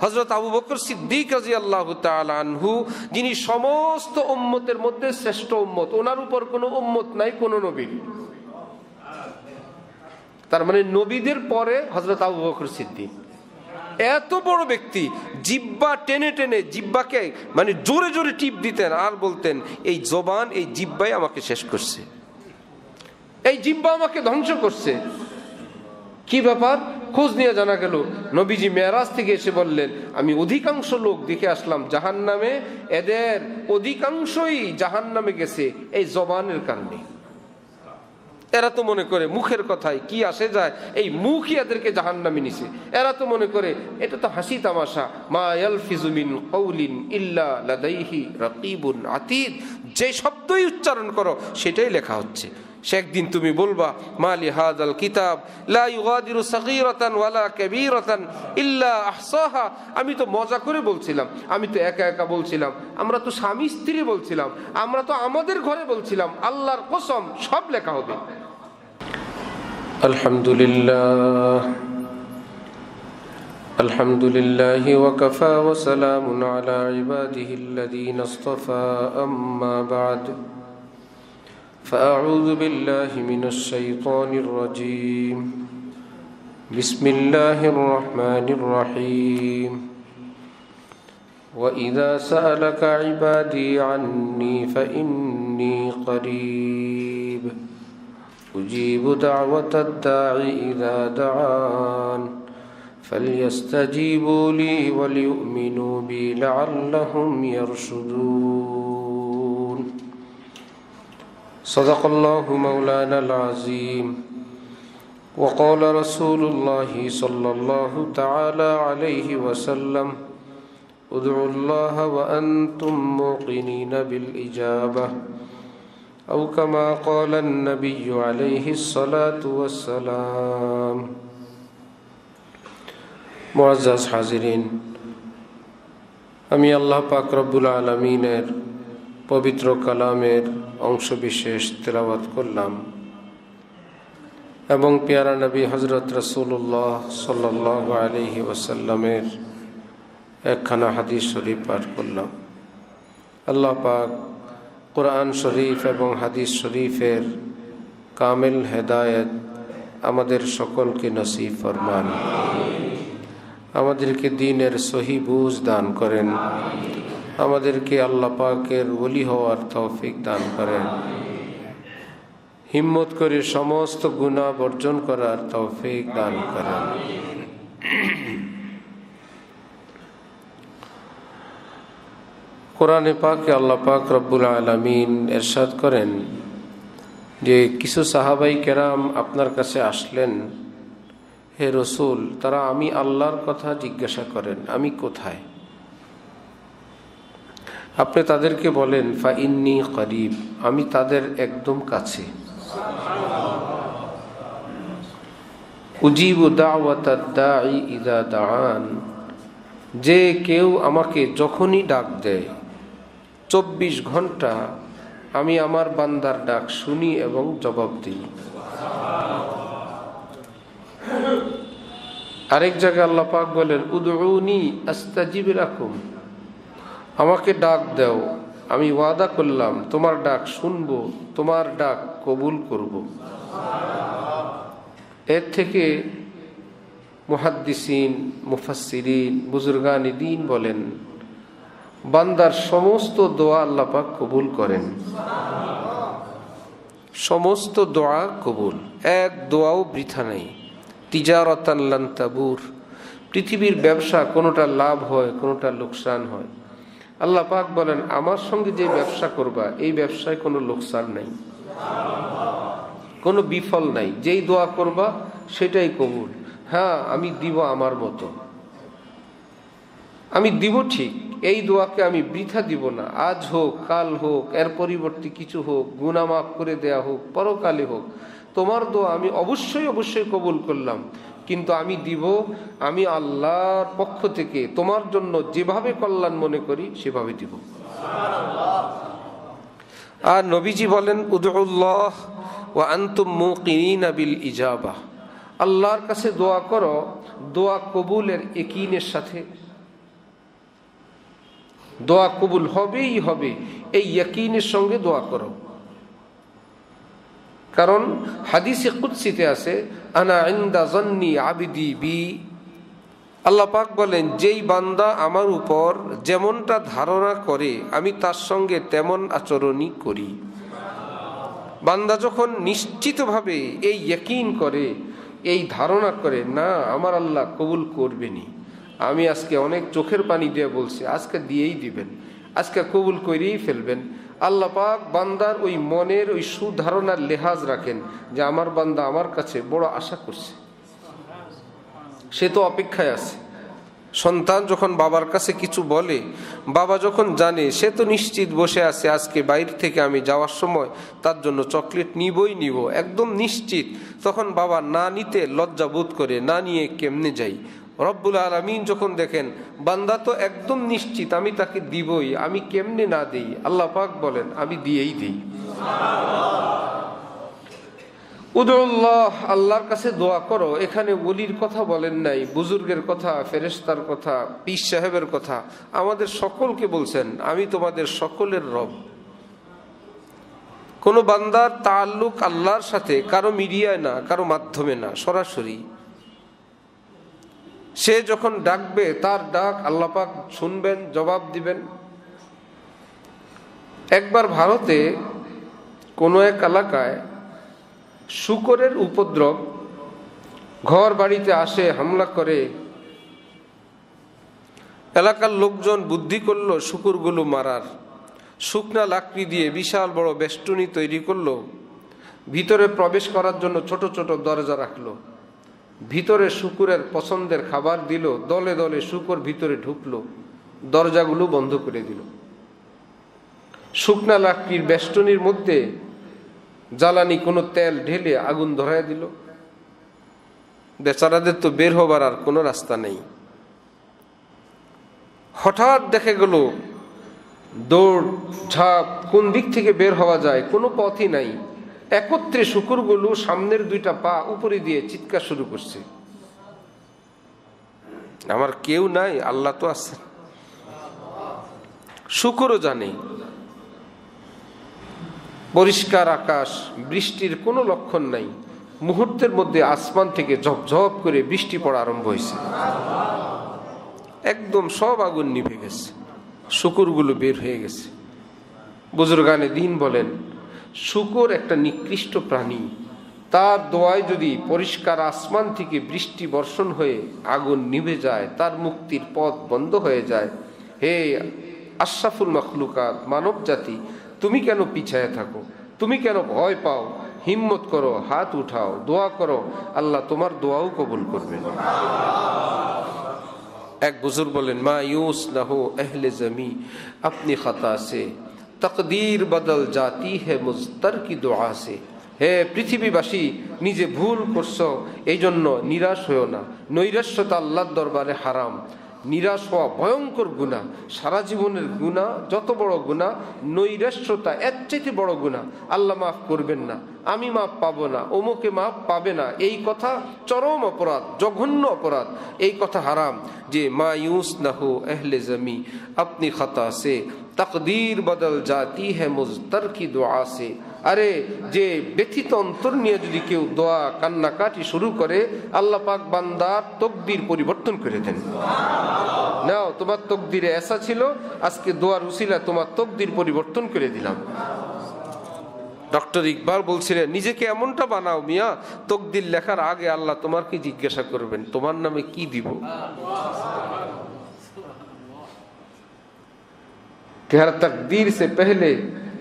হযরত আবু বকর সিদ্দিক রাদিয়াল্লাহু তাআলা আনহু, যিনি সমস্ত উম্মতের মধ্যে শ্রেষ্ঠ উম্মত, ওনার উপর কোনো উম্মত নাই কোনো নবীর। তার মানে নবীদের পরে হযরত আবু বকর সিদ্দিক, এত বড় ব্যক্তি, জিহ্বা টেনে টেনে জিহ্বাকে মানে জোরে জোরে টিপ দিতেন আর বলতেন, এই জবান, এই জিহ্বাই আমাকে শেষ করছে, এই জিহ্বা আমাকে ধ্বংস করছে। কি ব্যাপার? খোঁজ নিয়ে জানা গেল নবীজি মেরাজ থেকে এসে বললেন, আমি অধিকাংশ লোক দেখে আসলাম জাহান্নামে, এদের অধিকাংশই জাহান্নামে গেছে এই জবানের কারণে। এরা তো মনে করে মুখের কথায় কি আসে যায়, এই মুখই এদেরকে জাহান্নামে নিছে। এরা তো মনে করে এটা তো হাসি তামাশা, মা ইয়ালফিজু মিন কাউলিন ইল্লা লাদাইহি রাকিবুন আতীদ, যে শব্দই উচ্চারণ করো সেটাই লেখা হচ্ছে। সে একদিন তুমি বলবা, মালি হাযাল কিতাব লা ইউগাদিরু সাগীরাতান ওয়ালা কাবীরাতান ইল্লা আহসাহা। আমি তো মজা করে বলছিলাম, আমি তো একা একা বলছিলাম, আমরা তো স্বামী স্ত্রী বলছিলাম, আমরা তো আমাদের ঘরে বলছিলাম, আল্লাহর কসম সব লেখা হবে। আলহামদুলিল্লাহ, আলহামদুলিল্লাহি ওয়া কাফা ওয়া সালামুন আলা ইবাদিহিল্লাযীনা ইসতাফা, আম্মা বা'দ। فأعوذ بالله من الشيطان الرجيم. بسم الله الرحمن الرحيم. وإذا سألك عبادي عني فإني قريب أجيب دعوة الداع إذا دعان فليستجيبوا لي وليؤمنوا بي لعلهم يرشدون. صدق الله مولانا العظيم. وقال رسول الله صلى الله تعالى عليه وسلم ادعوا الله وأنتم موقنين بالإجابة أو كما قال النبي عليه الصلاة والسلام. মুআজ্জাজ হাজিরিন, আমি আল্লাহ পাক রব্বুল আলামিনের পবিত্র কালামের অংশ বিশেষ তেলাওয়াত করলাম এবং পেয়ারা নবী হযরত রাসূলুল্লাহ সাল্লাল্লাহু আলাইহি ওয়াসাল্লামের একখানা হাদিস শরীফ পাঠ করলাম। আল্লাহ পাক কোরআন শরীফ এবং হাদিস শরীফের কামিল হেদায়েত আমাদের সকলকে নসিব ফরমান, আমাদেরকে দ্বীনের সহি বুঝ দান করেন, আমাদেরকে আল্লাহ পাকের ওলি হওয়ার তৌফিক দান করেন, হিম্মত করে সমস্ত গুনাহ বর্জন করার তৌফিক দান করেন। কোরআনে পাকে আল্লাহ পাক রব্বুল আলামিন ইরশাদ করেন যে কিছু সাহাবাই কেরাম আপনার কাছে আসলেন, হে রসুল, তারা আমি আল্লাহর কথা জিজ্ঞাসা করেন, আমি কোথায়? আপনি তাদেরকে বলেন, ফা ইন্নী করিব, আমি তাদের একদম কাছে। উজিবু দাওয়াতাদ দাঈ ইযা দাআন, যে কেউ আমাকে যখনই ডাক দেয় 24 ঘন্টা আমি আমার বান্দার ডাক শুনি এবং জবাব দিই। আরেক জায়গায় আল্লাহ পাক বলেন, উদউনি আস্তাজিব লাকুম, আমাকে ডাক দাও, আমি ওয়াদা করলাম তোমার ডাক শুনবো, তোমার ডাক কবুল করব। এর থেকে মুহাদ্দিসিন, মুফাসসিরিন, বুজুর্গানে দ্বীন বলেন, বান্দার সমস্ত দোয়া আল্লাহ পাক কবুল করেন, সমস্ত দোয়া কবুল, এক দোয়াও বৃথা নাই। তিজারাতান লান তাবুর, পৃথিবীর ব্যবসা কোনোটা লাভ হয় কোনোটা লোকসান হয়। আল্লাহ পাক বলেন, আমার সঙ্গে যে ব্যবসা করবা এই ব্যবসায় কোনো লোকসান নাই, কোনো বিফল নাই, যেই দোয়া করবা সেটাই কবুল। হ্যাঁ, আমি দিব আমার মতো, আমি দিব ঠিক, এই দোয়াকে আমি বৃথা দিব না। আজ হোক, কাল হোক, এর পরিবর্তে কিছু হোক, গুনাহ মাফ করে দেয়া হোক, পরকালে হোক, তোমার দোয়া আমি অবশ্যই অবশ্যই কবুল করলাম, কিন্তু আমি দিব আমি আল্লাহর পক্ষ থেকে তোমার জন্য যেভাবে কল্যাণ মনে করি সেভাবে দিব। আর নবীজি বলেন, উদউল্লাহ ওয়া আনতুম মুকিনিনা বিল ইজাবা, আল্লাহর কাছে দোয়া করো দোয়া কবুলের ইয়াকিনের সাথে, দোয়া কবুল হবেই হবে, এই ইয়াকিনের সঙ্গে দোয়া করো। কারণ হাদিসে কুদসিতে আছে, আনা ইনদা যন্নি আবিদি বি, আল্লাহ পাক বলেন, যেই বান্দা আমার উপর যেমনটা ধারণা করে আমি তার সঙ্গে তেমন আচরণই করি। বান্দা যখন নিশ্চিতভাবে এই ইয়াকিন করে, এই ধারণা করে, না আমার আল্লাহ কবুল করবেনি, আমি আজকে অনেক চোখের পানি দিয়ে বলছি, আজকে দিয়েই দিবেন, আজকে কবুল করেই ফেলবেন, আল্লাহ পাক বান্দার ওই মনের ওই সুধারণার লেহাজ রাখেন যে আমার বান্দা আমার কাছে বড় আশা করছে, সে তো অপেক্ষায় আছে। সন্তান যখন বাবার কাছে কিছু বলে, বাবা যখন জানে, সে তো নিশ্চিত বসে আছে আজকে বাইরে থেকে আমি যাওয়ার সময় তার জন্য চকলেট নিবই নিব, একদম নিশ্চিত। তখন বাবা না নিতে লজ্জা বোধ করে, না নিয়ে কেমনে যাই। রব্বুল আলামিন যখন দেখেন বান্দা তো একদম নিশ্চিত আমি তাকে দিবই, আমি কেমনে না দিই, আল্লাহ পাক বলেন আমি দিয়েই দিই। উদুল্লাহ, আল্লাহর কাছে দোয়া করো। এখানে ওলির কথা বলেন নাই, বুজুর্গের কথা, ফেরেশতার কথা, পীর সাহেবের কথা, আমাদের সকলকে বলছেন আমি তোমাদের সকলের রব। কোন বান্দার তাআল্লুক আল্লাহর সাথে কারো মিডিয়ায় না, কারো মাধ্যমে না, সরাসরি। সে যখন ডাকবে তার ডাক আল্লাহ পাক শুনবেন, জবাব দিবেন। একবার ভারতে কোনো এক এলাকায় শূকরের উপদ্রব, ঘর বাড়িতে আসে, হামলা করে। এলাকার লোকজন বুদ্ধি করলো শূকরগুলো মারার। শুকনা লাকড়ি দিয়ে বিশাল বড় বেষ্টনী তৈরি করলো, ভিতরে প্রবেশ করার জন্য ছোট ছোট দরজা রাখলো, ভিতরে শূকরের পছন্দের খাবার দিল, দলে দলে শূকর ভিতরে ঢুকলো, দরজাগুলো বন্ধ করে দিল। শুকনা লাকড়ির বেষ্টনীর মধ্যে জ্বালানি কোনো তেল ঢেলে আগুন ধরায় দিল। বেচারাদের তো বের হবার আর কোনো রাস্তা নেই। হঠাৎ দেখে গেল দৌড় ঝাঁপ, কোন দিক থেকে বের হওয়া যায় কোনো পথই নাই। একত্রে শূকরগুলো সামনের দুইটা পা উপরে দিয়ে চিৎকার শুরু করছে, আমার কেউ নাই, আল্লাহ তো আছে। শূকরও জানে পরিষ্কার আকাশ, বৃষ্টির কোনো লক্ষণ নাই। মুহূর্তের মধ্যে আসমান থেকে ঝপঝপ করে বৃষ্টি পড়া আরম্ভ হয়েছে, একদম সব আগুন নিভে গেছে, শূকরগুলো বের হয়ে গেছে। বুজুর্গানে দ্বীন বলেন, শূকর একটা নিকৃষ্ট প্রাণী, তার দোয়ায় যদি পরিষ্কার আসমান থেকে বৃষ্টি বর্ষণ হয়ে আগুন নিভে যায়, তার মুক্তির পথ বন্ধ হয়ে যায়। হে আশরাফুল মখলুকাত, মানব জাতি, তুমি কেন পিছায় থাকো? তুমি কেন ভয় পাও? হিম্মত করো, হাত উঠাও, দোয়া করো, আল্লাহ তোমার দোয়াও কবুল করবেন। এক বুজুর্গ বলেন, মা ইউস না হো আহলে জমি আপনি খাতা সে, তকদীর বদল জাতি হে মুজতার কি দোয়া সে। হে পৃথিবীবাসী, নিজে ভুল করছো এই জন্য নিরাশ হয়েও না। নৈরাশ্যতা আল্লাহর দরবারে হারাম। নিরাশ হওয়া ভয়ঙ্কর গুনাহ, সারা জীবনের গুনাহ, যত বড় গুনাহ, নৈরাশ্যতা এর চাইতে বড় গুনাহ। আল্লাহ মাফ করবেন না, আমি মাফ পাবো না, অমুকে মাফ পাবে না, এই কথা চরম অপরাধ, জঘন্য অপরাধ, এই কথা হারাম। যে মা ইউস না হো আহলে জমি আপনি খাতা সে, তকদীর বদল জাতি হ্যাঁ মুজতার কি দোয়া সে। আরে যে ব্যথিত অন্তর নিয়ে যদি কেউ দোয়া কান্নাকাটি শুরু করে, আল্লাহ পাক বান্দার তকদির পরিবর্তন করে দেন। নাও, তোমার তকদিরে এসা ছিল, আজকে দোয়ার উসিলা তোমার তকদির পরিবর্তন করে দিলাম। ডক্টর ইকবাল বলছিলেন, নিজেকে এমনটা বানাও মিয়া, তকদির লেখার আগে আল্লাহ তোমার কি জিজ্ঞাসা করবেন, তোমার নামে কি দিব। तेरा तकदीर से पहले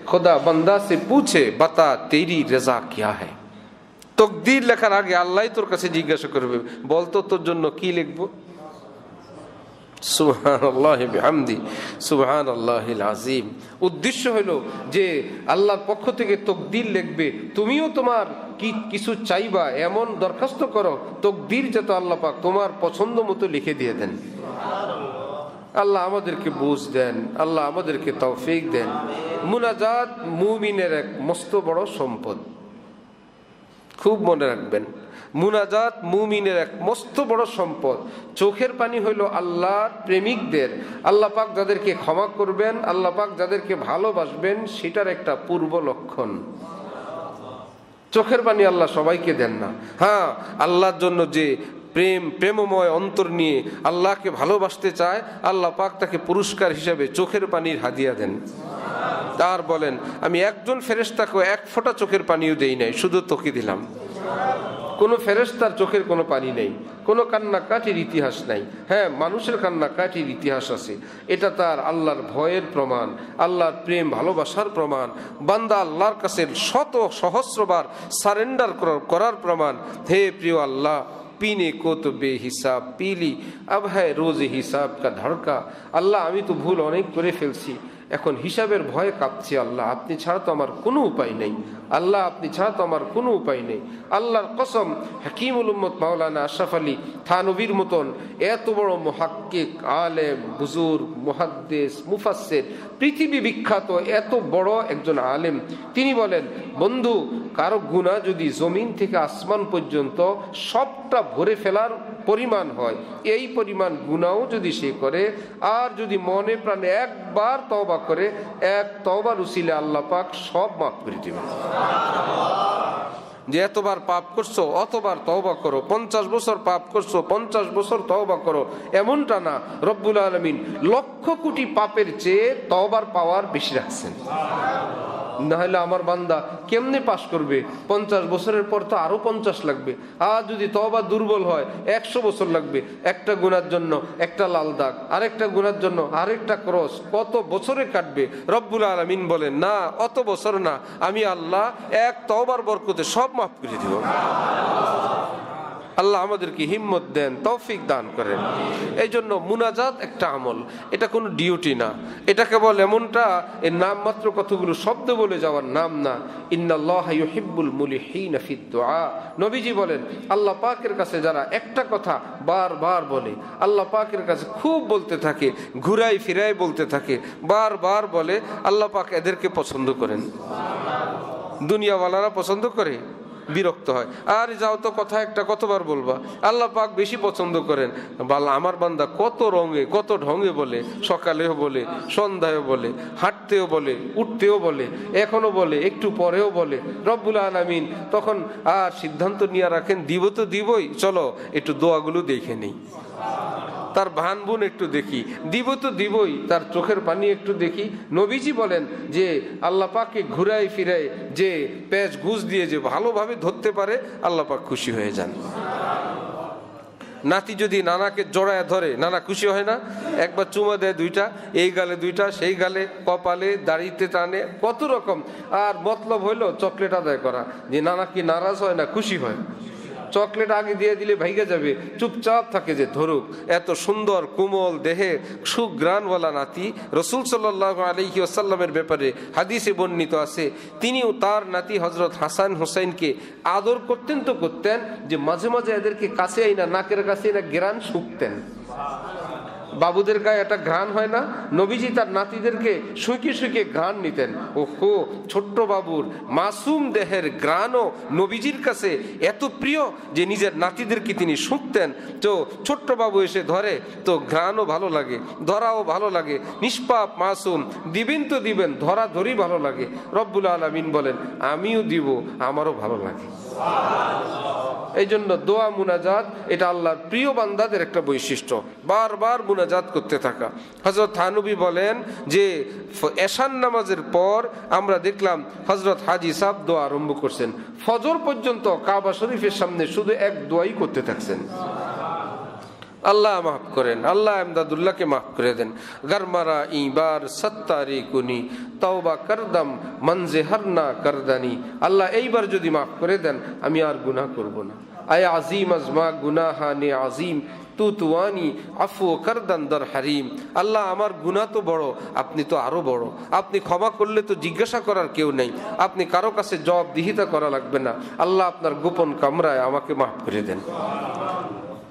खुदा बंदा से पूछे बता तेरी रजा क्या है। তকদির লেখার আগে আল্লাহই তোর কাছে জিজ্ঞাসা করবে, বলতো তোর জন্য কি লিখবো। সুবহানাল্লাহি বিহামদি সুবহানাল্লাহিল আযীম। উদ্দেশ্য হলো যে আল্লাহর পক্ষ থেকে তকদির লিখবে, তুমিও তোমার কিছু চাইবা এমন দরখাস্ত করো, তকদির যাতে আল্লাহ পাক তোমার পছন্দ মতো লিখে দিয়ে দেন। আল্লাহ আমাদেরকে বুঝ দেন, আল্লাহ আমাদেরকে তৌফিক দেন। মুনাজাত মুমিনের এক মস্ত বড় সম্পদ, খুব মনে রাখবেন। মুনাজাত মুমিনের এক মস্ত বড় সম্পদ। চোখের পানি হইল আল্লাহর প্রেমিকদের, আল্লাহ পাক যাদেরকে ক্ষমা করবেন, আল্লাহ পাক যাদেরকে ভালোবাসবেন, সেটার একটা পূর্ব লক্ষণ। চোখের পানি আল্লাহ সবাইকে দেন না। হ্যাঁ, আল্লাহর জন্য যে প্রেমময় অন্তর নিয়ে আল্লাহকে ভালোবাসতে চায়, আল্লাহ পাক তাকে পুরস্কার হিসাবে চোখের পানির হাদিয়া দেন। তার বলেন, আমি একজন ফেরেশতাকে এক ফোঁটা চোখের পানিও দেই নাই, শুধু তোকে দিলাম। কোনো ফেরেশতার চোখের কোনো পানি নেই, কোনো কান্নাকাটির ইতিহাস নাই। হ্যাঁ, মানুষের কান্নাকাটির ইতিহাস আছে, এটা তার আল্লাহর ভয়ের প্রমাণ, আল্লাহর প্রেম ভালোবাসার প্রমাণ। বান্দা আল্লাহর কাছে শত সহস্রবার সারেন্ডার করার প্রমাণ। হে প্রিয় আল্লাহ, पीने को तो बेहिसाब पी ली, अब है रोज हिसाब का धड़का। আল্লাহ, আমি তো ভুল অনেক করে ফেলছি, এখন হিসাবের ভয়ে কাঁপছি। আল্লাহ, আপনি ছাড়া তো আমার কোনো উপায় নেই। আল্লাহ, আপনি ছাড়া তো আমার কোনো উপায় নেই। আল্লাহর কসম, হাকিমুল উম্মত মাওলানা আশরাফ আলী থানভীর মতন এত বড় মুহাক্কিক, আলেম, বুজুর্গ, মুহাদ্দিস, মুফাসসির, পৃথিবী বিখ্যাত এত বড় একজন আলেম, তিনি বলেন, বন্ধু, কারো গুনাহ যদি জমিন থেকে আসমান পর্যন্ত সবটা ভরে ফেলার পরিমাণ হয়, এই পরিমাণ গুনাহও যদি সে করে, আর যদি মনে প্রাণে একবার তওবা করে, এক তওবার উসিলে আল্লাহ পাক সব মাফ করে দিবেন। যে এতবার পাপ করছো অতবার তওবা করো, 50 বছর পাপ করছো 50 বছর তওবা করো, এমনটা না। রব্বুল আলামিন লক্ষ কোটি পাপের চেয়ে তওবার পাওয়ার বেশি রাখছেন। না হলে আমার বান্দা কেমনে পাশ করবে? 50 বছরের পর তো আরো 50 লাগবে। আর যদি তওবা দুর্বল হয় 100 বছর লাগবে। একটা গুনার জন্য একটা লাল দাগ, আরেকটা গুনার জন্য আরেকটা ক্রস, কত বছরে কাটবে? রব্বুল আলামিন বলেন, না, অত বছর না, আমি আল্লাহ এক তওবার বরকতে সব মাফ করে দিব। আল্লাহ আমাদেরকে হিম্মত দেন, তৌফিক দান করেন। এই জন্য মুনাজাত একটা আমল, এটা কোনো ডিউটি না, এটা কেবল এমনটা এর নাম মাত্র কতগুলো শব্দ বলে যাওয়ার নাম না। ইন্নাল্লাহা ইউহিব্বুল মুলিহিনা ফিদ দুআ। নবীজি বলেন, আল্লাহ পাকের কাছে যারা একটা কথা বারবার বলে, আল্লাহ পাকের কাছে খুব বলতে থাকে, ঘুরাই ফিরাই বলতে থাকে, বারবার বলে, আল্লাহ পাক এদেরকে পছন্দ করেন। দুনিয়াওয়ালারা পছন্দ করে, বিরক্ত হয়, আর যাও তো কথা একটা কতবার বলবা। আল্লাহ পাক বেশি পছন্দ করেন, আমার বান্দা কত রঙে কত ঢঙ্গে বলে, সকালেও বলে, সন্ধ্যায়ও বলে, হাঁটতেও বলে, উঠতেও বলে, এখনো বলে, একটু পরেও বলে। রব্বুল আলামিন তখন আর সিদ্ধান্ত নিয়ে রাখেন, দিব তো দিবই, চলো একটু দোয়াগুলো দেখে নেই, তার ভানবুন একটু দেখি, দিব তো দিবই, তার চোখের পানি একটু দেখি। নবীজি বলেন যে আল্লাহ পাককে ঘুরাই ফিরাই যে পেঁচ ঘুষ দিয়ে যে ভালোভাবে ধরতে পারে, আল্লাহ পাক খুশি হয়ে যান। নাতি যদি নানাকে জড়ায় ধরে, নানা খুশি হয় না? একবার চুমা দেয় দুইটা, এই গালে দুইটা, সেই গালে, কপালে, দাড়িতে টানে, কত রকম। আর মতলব হইলো চকলেট আদায় করা, যে নানা কি নারাজ হয় না, খুশি হয়। চকলেট আগে দিয়ে দিলে ভাইগা যাবে, চুপচাপ থাকে যে ধরুক। এত সুন্দর কোমল দেহে সুগ্রাণওয়ালা নাতি। রাসূল সাল্লাল্লাহু আলাইহি ওয়াসাল্লামের ব্যাপারে হাদিসে বর্ণিত আছে, তিনিও তার নাতি হযরত হাসান হোসেনকে আদর করতেন তো করতেন, যে মাঝে মাঝে এদেরকে কাছে আইনা, নাকের কাছে আইনা ঘ্রাণ শুঁকতেন। বাবুদের গায়ে একটা ঘ্রাণ হয় না? নবীজি তার নাতিদেরকে শুঁকে শুঁকে ঘ্রাণ নিতেন। ওহো, ছোট্ট বাবুর মাসুম দেহের ঘ্রাণও নবীজির কাছে এত প্রিয় যে নিজের নাতিদেরকে তিনি শুঁকতেন। তো ছোট্ট বাবু এসে ধরে তো ঘ্রাণও ভালো লাগে, ধরাও ভালো লাগে, নিষ্পাপ মাসুম, দিবেন তো দিবেন, ধরা ধরি ভালো লাগে। রব্বুল আলামিন বলেন, আমিও দিব, আমারও ভালো লাগে। এই জন্য দোয়া মুনাজাত এটা আল্লাহর প্রিয় বান্দাদের একটা বৈশিষ্ট্য, বারবার মুনাজাত করতে থাকা। হযরত থানভী বলেন যে এশান নামাজের পর আমরা দেখলাম হযরত হাজী সাহেব দোয়া আরম্ভ করছেন, ফজর পর্যন্ত কাবা শরীফের সামনে শুধু এক দোয়াই করতে থাকছেন, আল্লাহ মাফ করেন, আল্লাহ এমদাদুল্লাহকে মাফ করে দেন। গরমারা ইবার সত্তারি কুনি তওবা করদম মনজে হরনা করদানি। আল্লাহ এইবার যদি মাফ করে দেন, আমি আর গুনাহ করব না। আয় আজিম আজমা গুনাহানে আজিম তু তুয়ানি আফু করদান দর হারিম। আল্লাহ, আমার গুনাহ তো বড়, আপনি তো আরো বড়। আপনি ক্ষমা করলে তো জিজ্ঞাসা করার কেউ নেই, আপনি কারো কাছে জবাবদিহিতা করা লাগবে না। আল্লাহ, আপনার গোপন কামরায় আমাকে মাফ করে দেন।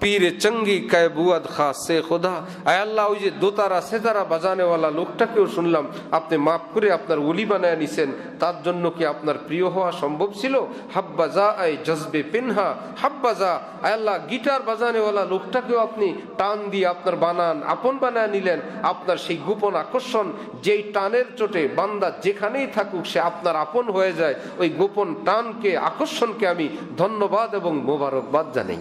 পীরে চঙ্গি কায়বুয়াদ খাসে খোদা, আয় আল্লাহ ওই যে দোতারা সেতারা বাজানেওয়ালা লোকটাকেও শুনলাম আপনি মাফ করে আপনার ওলি বানায় নিছেন, তার জন্য কি আপনার প্রিয় হওয়া সম্ভব ছিল? হাব্বাজা আয় জজবে পেনহা হাব্বাজা, আয় আল্লাহ গিটার বাজানেওয়ালা লোকটাকেও আপনি টান দিয়ে আপনার আপন বানায় নিলেন। আপনার সেই গোপন আকর্ষণ, যেই টানের চোটে বান্দা যেখানেই থাকুক সে আপনার আপন হয়ে যায়, ওই গোপন টানকে আকর্ষণকে আমি ধন্যবাদ এবং মোবারকবাদ জানাই।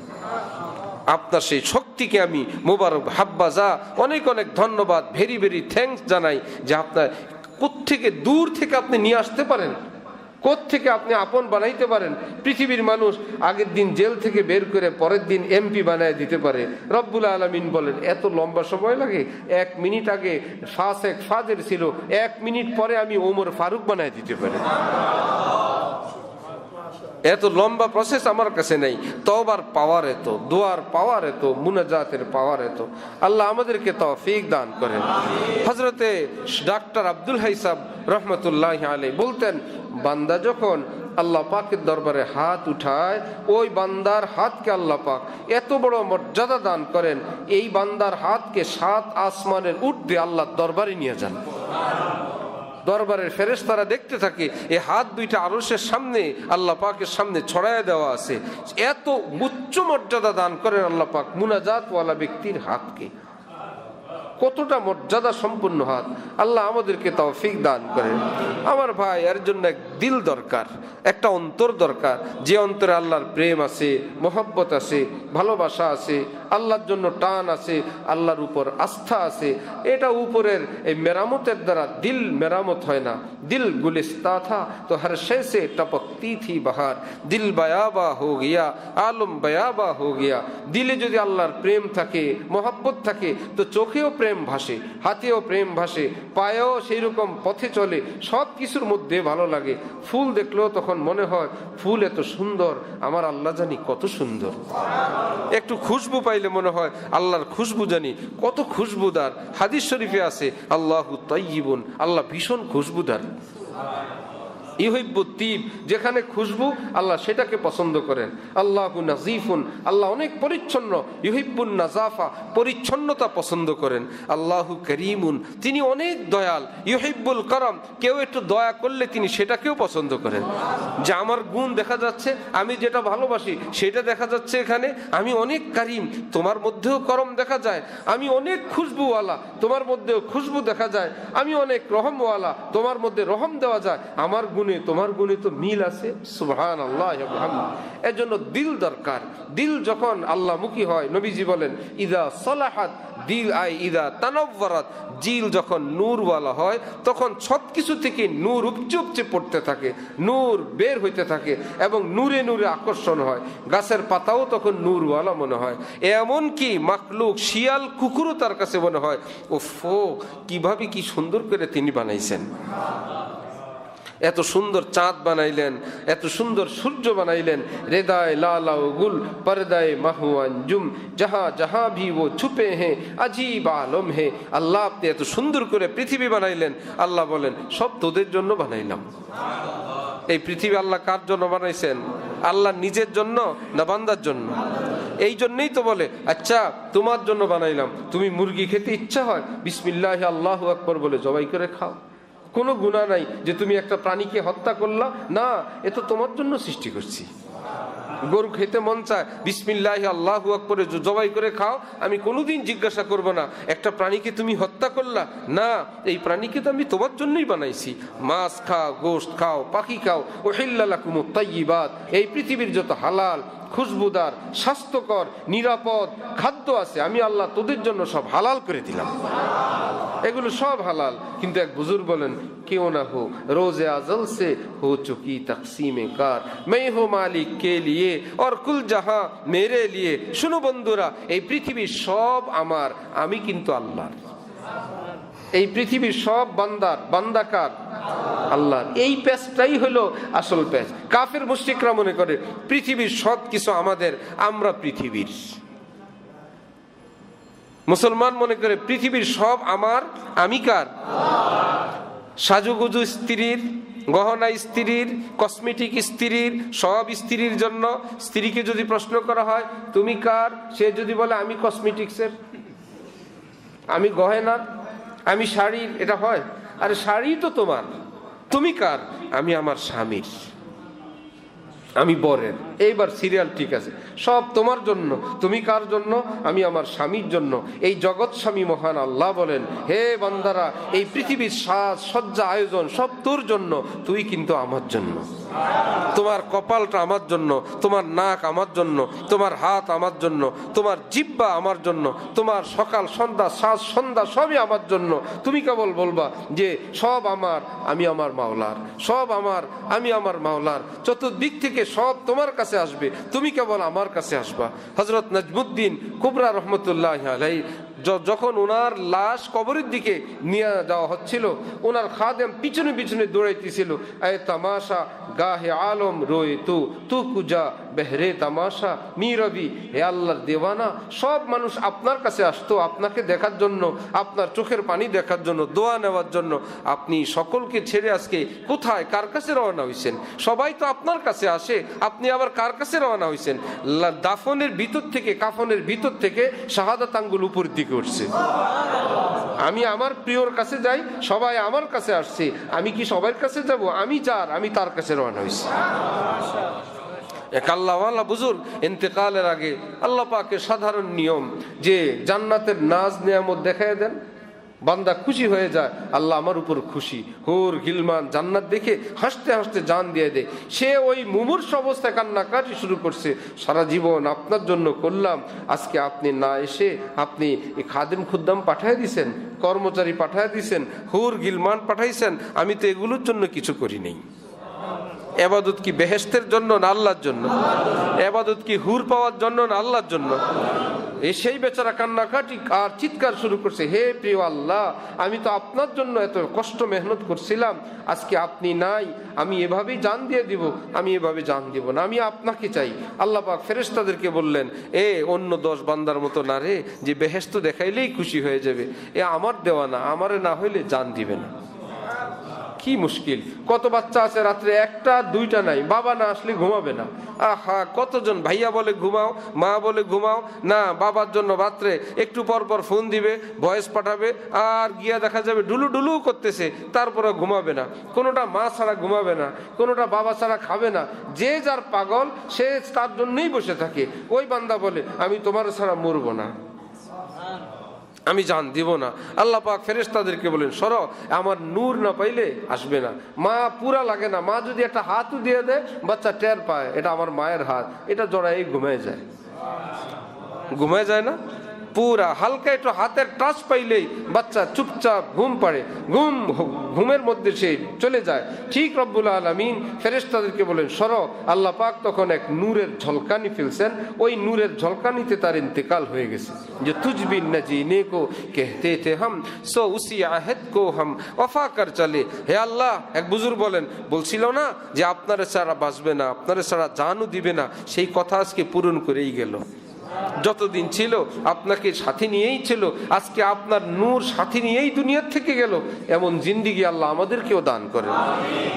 আপনার সেই শক্তিকে আমি মোবারক হাব্বাজা অনেক অনেক ধন্যবাদ, ভেরি ভেরি থ্যাঙ্কস জানাই যে আপনার কোত্থেকে দূর থেকে আপনি নিয়ে আসতে পারেন, কোত্থেকে আপনি আপন বানাইতে পারেন। পৃথিবীর মানুষ আগের দিন জেল থেকে বের করে পরের দিন এমপি বানায় দিতে পারে। রব্বুল আলামিন বলেন এত লম্বা সময় লাগে? 1 মিনিট আগে ফাজের ছিল, 1 মিনিট পরে আমি ওমর ফারুক বানায় দিতে পারি। এত লম্বা প্রসেস আমার কাছে নেই। তওবার পাওয়ার এত, দোয়ার পাওয়ার এত, মুনাজাতের পাওয়ার এত। আল্লাহ আমাদেরকে তৌফিক দান করেন। হযরতে ডাক্তার আব্দুল হাই সাহেব রহমতুল্লাহ আলাইহি বলতেন, বান্দা যখন আল্লাহ পাকের দরবারে হাত উঠায়, ওই বান্দার হাতকে আল্লাহ পাক এত বড় মর্যাদা দান করেন, এই বান্দার হাতকে 7 আসমানের ঊর্ধ্বে আল্লাহর দরবারে নিয়ে যান। দরবারের ফেরেশতারা দেখতে থাকে এই হাত দুইটা আরশের সামনে আল্লাহ পাকের সামনে ছড়ায় দেওয়া আছে। এত উচ্চ মর্যাদা দান করেন আল্লাহ পাক মুনাজাতওয়ালা ব্যক্তির হাতকে। কতটা মর্যাদা সম্পন্ন হাত! আল্লাহ আমাদেরকে তৌফিক দান করেন। আমার ভাই, এর জন্য এক দিল দরকার, একটা অন্তর দরকার, যে অন্তরে আল্লাহর প্রেম আছে, মহব্বত আছে, ভালোবাসা আছে, আল্লাহর জন্য টান আছে, আল্লাহর উপর আস্থা আছে। এটা উপরের এই মেরামতের দ্বারা দিল মেরামত হয় না। দিল গুলিস্তা থা তো হর শে সে টপকতি থি বাহার, দিল বায়াবা হো গিয়া আলম বায়াবা হো গিয়া। দিলে যদি আল্লাহর প্রেম থাকে, মহব্বত থাকে, তো চোখেও প্রেম ভাসে, হাতেও প্রেম ভাসে, পায়েও সেই রকম পথে চলে, সব কিছুর মধ্যে ভালো লাগে। ফুল দেখলেও তখন মনে হয় ফুল এত সুন্দর, আমার আল্লাহ জানি কত সুন্দর। একটু খুশবু পাইলে মনে হয় আল্লাহর খুশবু জানি কত খুশবুদার। হাদিস শরীফে আছে আল্লাহু তাইয়িবুন, আল্লাহ ভীষণ খুশবুদার। ইউহিব্বুত তিব, যেখানে খুশবু আল্লাহ সেটাকে পছন্দ করেন। আল্লাহু নাজিফুন, আল্লাহ অনেক পরিচ্ছন্ন। ইউহিব্বুন নাজাফা, পরিচ্ছন্নতা পছন্দ করেন। আল্লাহু করিমুন, তিনি অনেক দয়াল। ইউহিব্বুল করম, কেউ একটু দয়া করলে তিনি সেটাকেও পছন্দ করেন। যে আমার গুণ দেখা যাচ্ছে, আমি যেটা ভালোবাসি সেটা দেখা যাচ্ছে এখানে। আমি অনেক কারিম, তোমার মধ্যেও করম দেখা যায়। আমি অনেক খুশবুওয়ালা, তোমার মধ্যেও খুশবু দেখা যায়। আমি অনেক রহমওয়ালা, তোমার মধ্যে রহম দেওয়া যায়। আমার গুণ তোমার গুণে তো মিল আছে। সুবহানাল্লাহ। এর জন্য দিল দরকার। দিল যখন আল্লাহমুখী হয়, নবীজি বলেন ইদা সলাহাত দিল আই ইদা তানাওয়ারাত, দিল যখন নূরওয়ালা হয় তখন সব কিছু থেকে নূর উপচে উপচে পড়তে থাকে, নূর বের হইতে থাকে এবং নূরে নূরে আকর্ষণ হয়। গাছের পাতাও তখন নূরওয়ালা মনে হয়। এমন কি মাখলুক শিয়াল কুকুরও তার কাছে মনে হয় ওফো, কিভাবে কি সুন্দর করে তিনি বানাইছেন। এত সুন্দর চাঁদ বানাইলেন, এত সুন্দর সূর্য বানাইলেন। রেদায় লালা গুল পর্দায় মাহুয়ান জুম, যাহা যাহা ভি ও ছুপে হে আজীব আলম হে। আল্লাহ আপনি এত সুন্দর করে পৃথিবী বানাইলেন। আল্লাহ বলেন সব তোদের জন্য বানাইলাম। এই পৃথিবী আল্লাহ কার জন্য বানাইছেন? আল্লাহ নিজের জন্য না বান্দার জন্য? এই জন্যই তো বলে আচ্ছা তোমার জন্য বানাইলাম। তুমি মুরগি খেতে ইচ্ছা হয়, বিসমিল্লাহ আল্লাহু আকবার বলে জবাই করে খাও। কোনো গুনাহ নাই যে তুমি একটা প্রাণীকে হত্যা করলা, না, এ তো তোমার জন্য সৃষ্টি করছি। গরু খেতে মন চায়, বিসমিল্লাহ আল্লাহু আকবার জবাই করে খাও। আমি কোনোদিন জিজ্ঞাসা করব না একটা প্রাণীকে তুমি হত্যা করলা, না, এই প্রাণীকে তো আমি তোমার জন্যই বানাইছি। মাছ খাও, গোশত খাও, পাখি খাও। উহিল্লা লাকুমুত তাইয়্যিবাত, এই পৃথিবীর যত হালাল, খুশবুদার, স্বাস্থ্যকর, নিরাপদ খাদ্য আছে আমি আল্লাহ তোদের জন্য সব হালাল করে দিলাম। এগুলো সব হালাল। কিন্তু এক বুজুর্গ বলেন কেউ না হো রোজে আজল সে হো চুকি তকসিমে কার, मैं हो मालिक के लिए और कुल जहां मेरे लिए। শুনো বন্ধুরা, এই পৃথিবীর সব আমার, আমি কিন্তু আল্লাহর। এই পৃথিবীর সব বান্দার, বান্দাকার আল্লাহর। এই প্যাচটাই হলো আসল প্যাচ। কাফের মুশরিকরা মনে করে পৃথিবীর সব কিছু আমাদের, আমরা পৃথিবীর। মুসলমান মনে করে পৃথিবীর সব আমার, আমি কার? সাজুগুজু স্ত্রীর, গহনা স্ত্রীর, কসমেটিক স্ত্রীর, সব স্ত্রীর জন্য। স্ত্রীকে যদি প্রশ্ন করা হয় তুমি কার, সে যদি বলে আমি কসমেটিক্সের, আমি গহনার, আমি শাড়ির, এটা হয়? আরে শাড়ি তো তোমার, তুমি কার? আমি আমার স্বামীর, আমি বরের। এইবার সিরিয়াল ঠিক আছে, সব তোমার জন্য। তুমি কার জন্য? আমি আমার স্বামীর জন্য। এই জগৎ স্বামী মহান আল্লাহ বলেন, হে বান্দারা, এই পৃথিবীর সাজ সজ্জা আয়োজন সব তোর জন্য, তুই কিন্তু আমার জন্য। তোমার কপালটা আমার জন্য, তোমার নাক আমার জন্য, তোমার হাত আমার জন্য, তোমার জিহ্বা আমার জন্য, তোমার সকাল সন্ধ্যা সাজ সন্ধ্যা সবই আমার জন্য। তুমি কেবল বলবা যে সব আমার, আমি আমার মাওলার, সব আমার, আমি আমার মাওলার। চতুর্দিক থেকে সব তোমার কাছে আসবে, তুমি কেবল আমার কাছে আসবা। হযরত নাজমুদ্দিন কুবরা রহমতুল্লাহ আলাইহি যখন ওনার লাশ কবরের দিকে নিয়ে যাওয়া হচ্ছিল, ওনার খাদেম পিছনে পিছনে দৌড়াইতেছিল, এ তামাশা গাহে আলম রোয়ে তু কুজা বেহরে তামাশা মি রবি, হে আল্লাহর দেওয়ানা। সব মানুষ আপনার কাছে আসতো আপনাকে দেখার জন্য, আপনার চোখের পানি দেখার জন্য, দোয়া নেওয়ার জন্য। আপনি সকলকে ছেড়ে আজকে কোথায়, কার কাছে রওনা হয়েছেন? সবাই তো আপনার কাছে আসে, আপনি আবার কার কাছে রওনা হয়েছেন? দাফনের ভিতর থেকে, কাফনের ভিতর থেকে শাহাদাত আঙ্গুল উপর দিকে উঠছে। আমি আমার প্রিয়র কাছে যাই, সবাই আমার কাছে আসছে, আমি কি সবার কাছে যাব? আমি যার, আমি তার কাছে রওনা হয়েছি। এক আল্লাহওয়ালা বুজুর্গ ইন্তেকালের আগে আল্লাহ পাকের সাধারণ নিয়ম যে জান্নাতের নাজ নিয়ামত দেখায় দেন, বান্দা খুশি হয়ে যায়, আল্লাহ আমার উপর খুশি। হুর গিলমান জান্নাত দেখে হাসতে হাসতে জান দিয়ে দেয়। সে ওই মুমূর্ষ অবস্থায় কান্নাকাটি শুরু করছে, সারা জীবন আপনার জন্য করলাম, আজকে আপনি না এসে আপনি খাদেম খুদ্দাম পাঠায় দিছেন, কর্মচারী পাঠায় দিছেন, হুর গিলমান পাঠাইছেন, আমি তো এগুলোর জন্য কিছু করি নেই। এবাদত কি বেহেশতের জন্য না আল্লাহর জন্য? এবাদত কি হুর পাওয়ার জন্য না আল্লাহর জন্য? সেই বেচারা কান্নাকাটি আর চিৎকার শুরু করছে, হে প্রিয় আল্লাহ, আমি তো আপনার জন্য এত কষ্ট মেহনত করছিলাম, আজকে আপনি নাই, আমি এভাবেই জান দিয়ে দিব, আমি এভাবে জান দিব না, আমি আপনাকে চাই। আল্লাহ পাক ফেরেশতাদেরকে বললেন, অন্য 10 বান্দার মতো না রে, যে বেহেশত দেখাইলেই খুশি হয়ে যাবে, আমার দেওয়া না, আমারে না হইলে জান দিবে না। কি মুশকিল! কত বাচ্চা আছে রাত্রে 1টা 2টা নাই, বাবা না আসলে ঘুমাবে না। আহা, কতজন ভাইয়া বলে ঘুমাও, মা বলে ঘুমাও না, বাবার জন্য রাত্রে একটু পর পর ফোন দিবে, ভয়েস পাঠাবে, আর গিয়া দেখা যাবে ডুলু ডুলু করতেছে, তারপরে ঘুমাবে না। কোনোটা মা ছাড়া ঘুমাবে না, কোনোটা বাবা ছাড়া খাবে না। যে যার পাগল সে তার জন্যই বসে থাকে। ওই বান্দা বলে, আমি তোমার ছাড়া মরবো না, আমি জান দিব না। আল্লাহ পাক ফেরেশতাদেরকে বলেন, সরো, আমার নূর না পাইলে আসবে না। মা পুরা লাগে না, মা যদি একটা হাতও দিয়ে দেয়, বাচ্চা টের পায় এটা আমার মায়ের হাত, এটা জড়াই ঘুমায় যায়। ঘুমায় যায় না? পুরা হালকা একটু হাতের টাচ পাইলেই বাচ্চা চুপচাপ ঘুম পাড়ে, ঘুমের মধ্যে সে চলে যায়। ঠিক রব্বুল আলামিন ফেরেশতাদেরকে বলেন, সরো। আল্লাহ পাক তখন এক নূরের ঝলকানি ফেলছেন, ওই নূরের ঝলকানিতে তার ইন্তেকাল হয়ে গেছে। যে তুজবিন নজিনে কো कहते थे हम सो उसी आहद को हम वफा कर चले। হে আল্লাহ, এক বুজুর্গ বলছিল না যে আপনার ছাড়া বাঁচবে না, আপনার ছাড়া জানও দিবে না, সেই কথা আজকে পূরণ করেই গেল। যতদিন ছিল আপনাকে সাথে নিয়েই ছিল, আজকে আপনার নূর সাথে নিয়েই দুনিয়ার থেকে গেল। এমন জিন্দিগি আল্লাহ আমাদেরকেও দান করেন।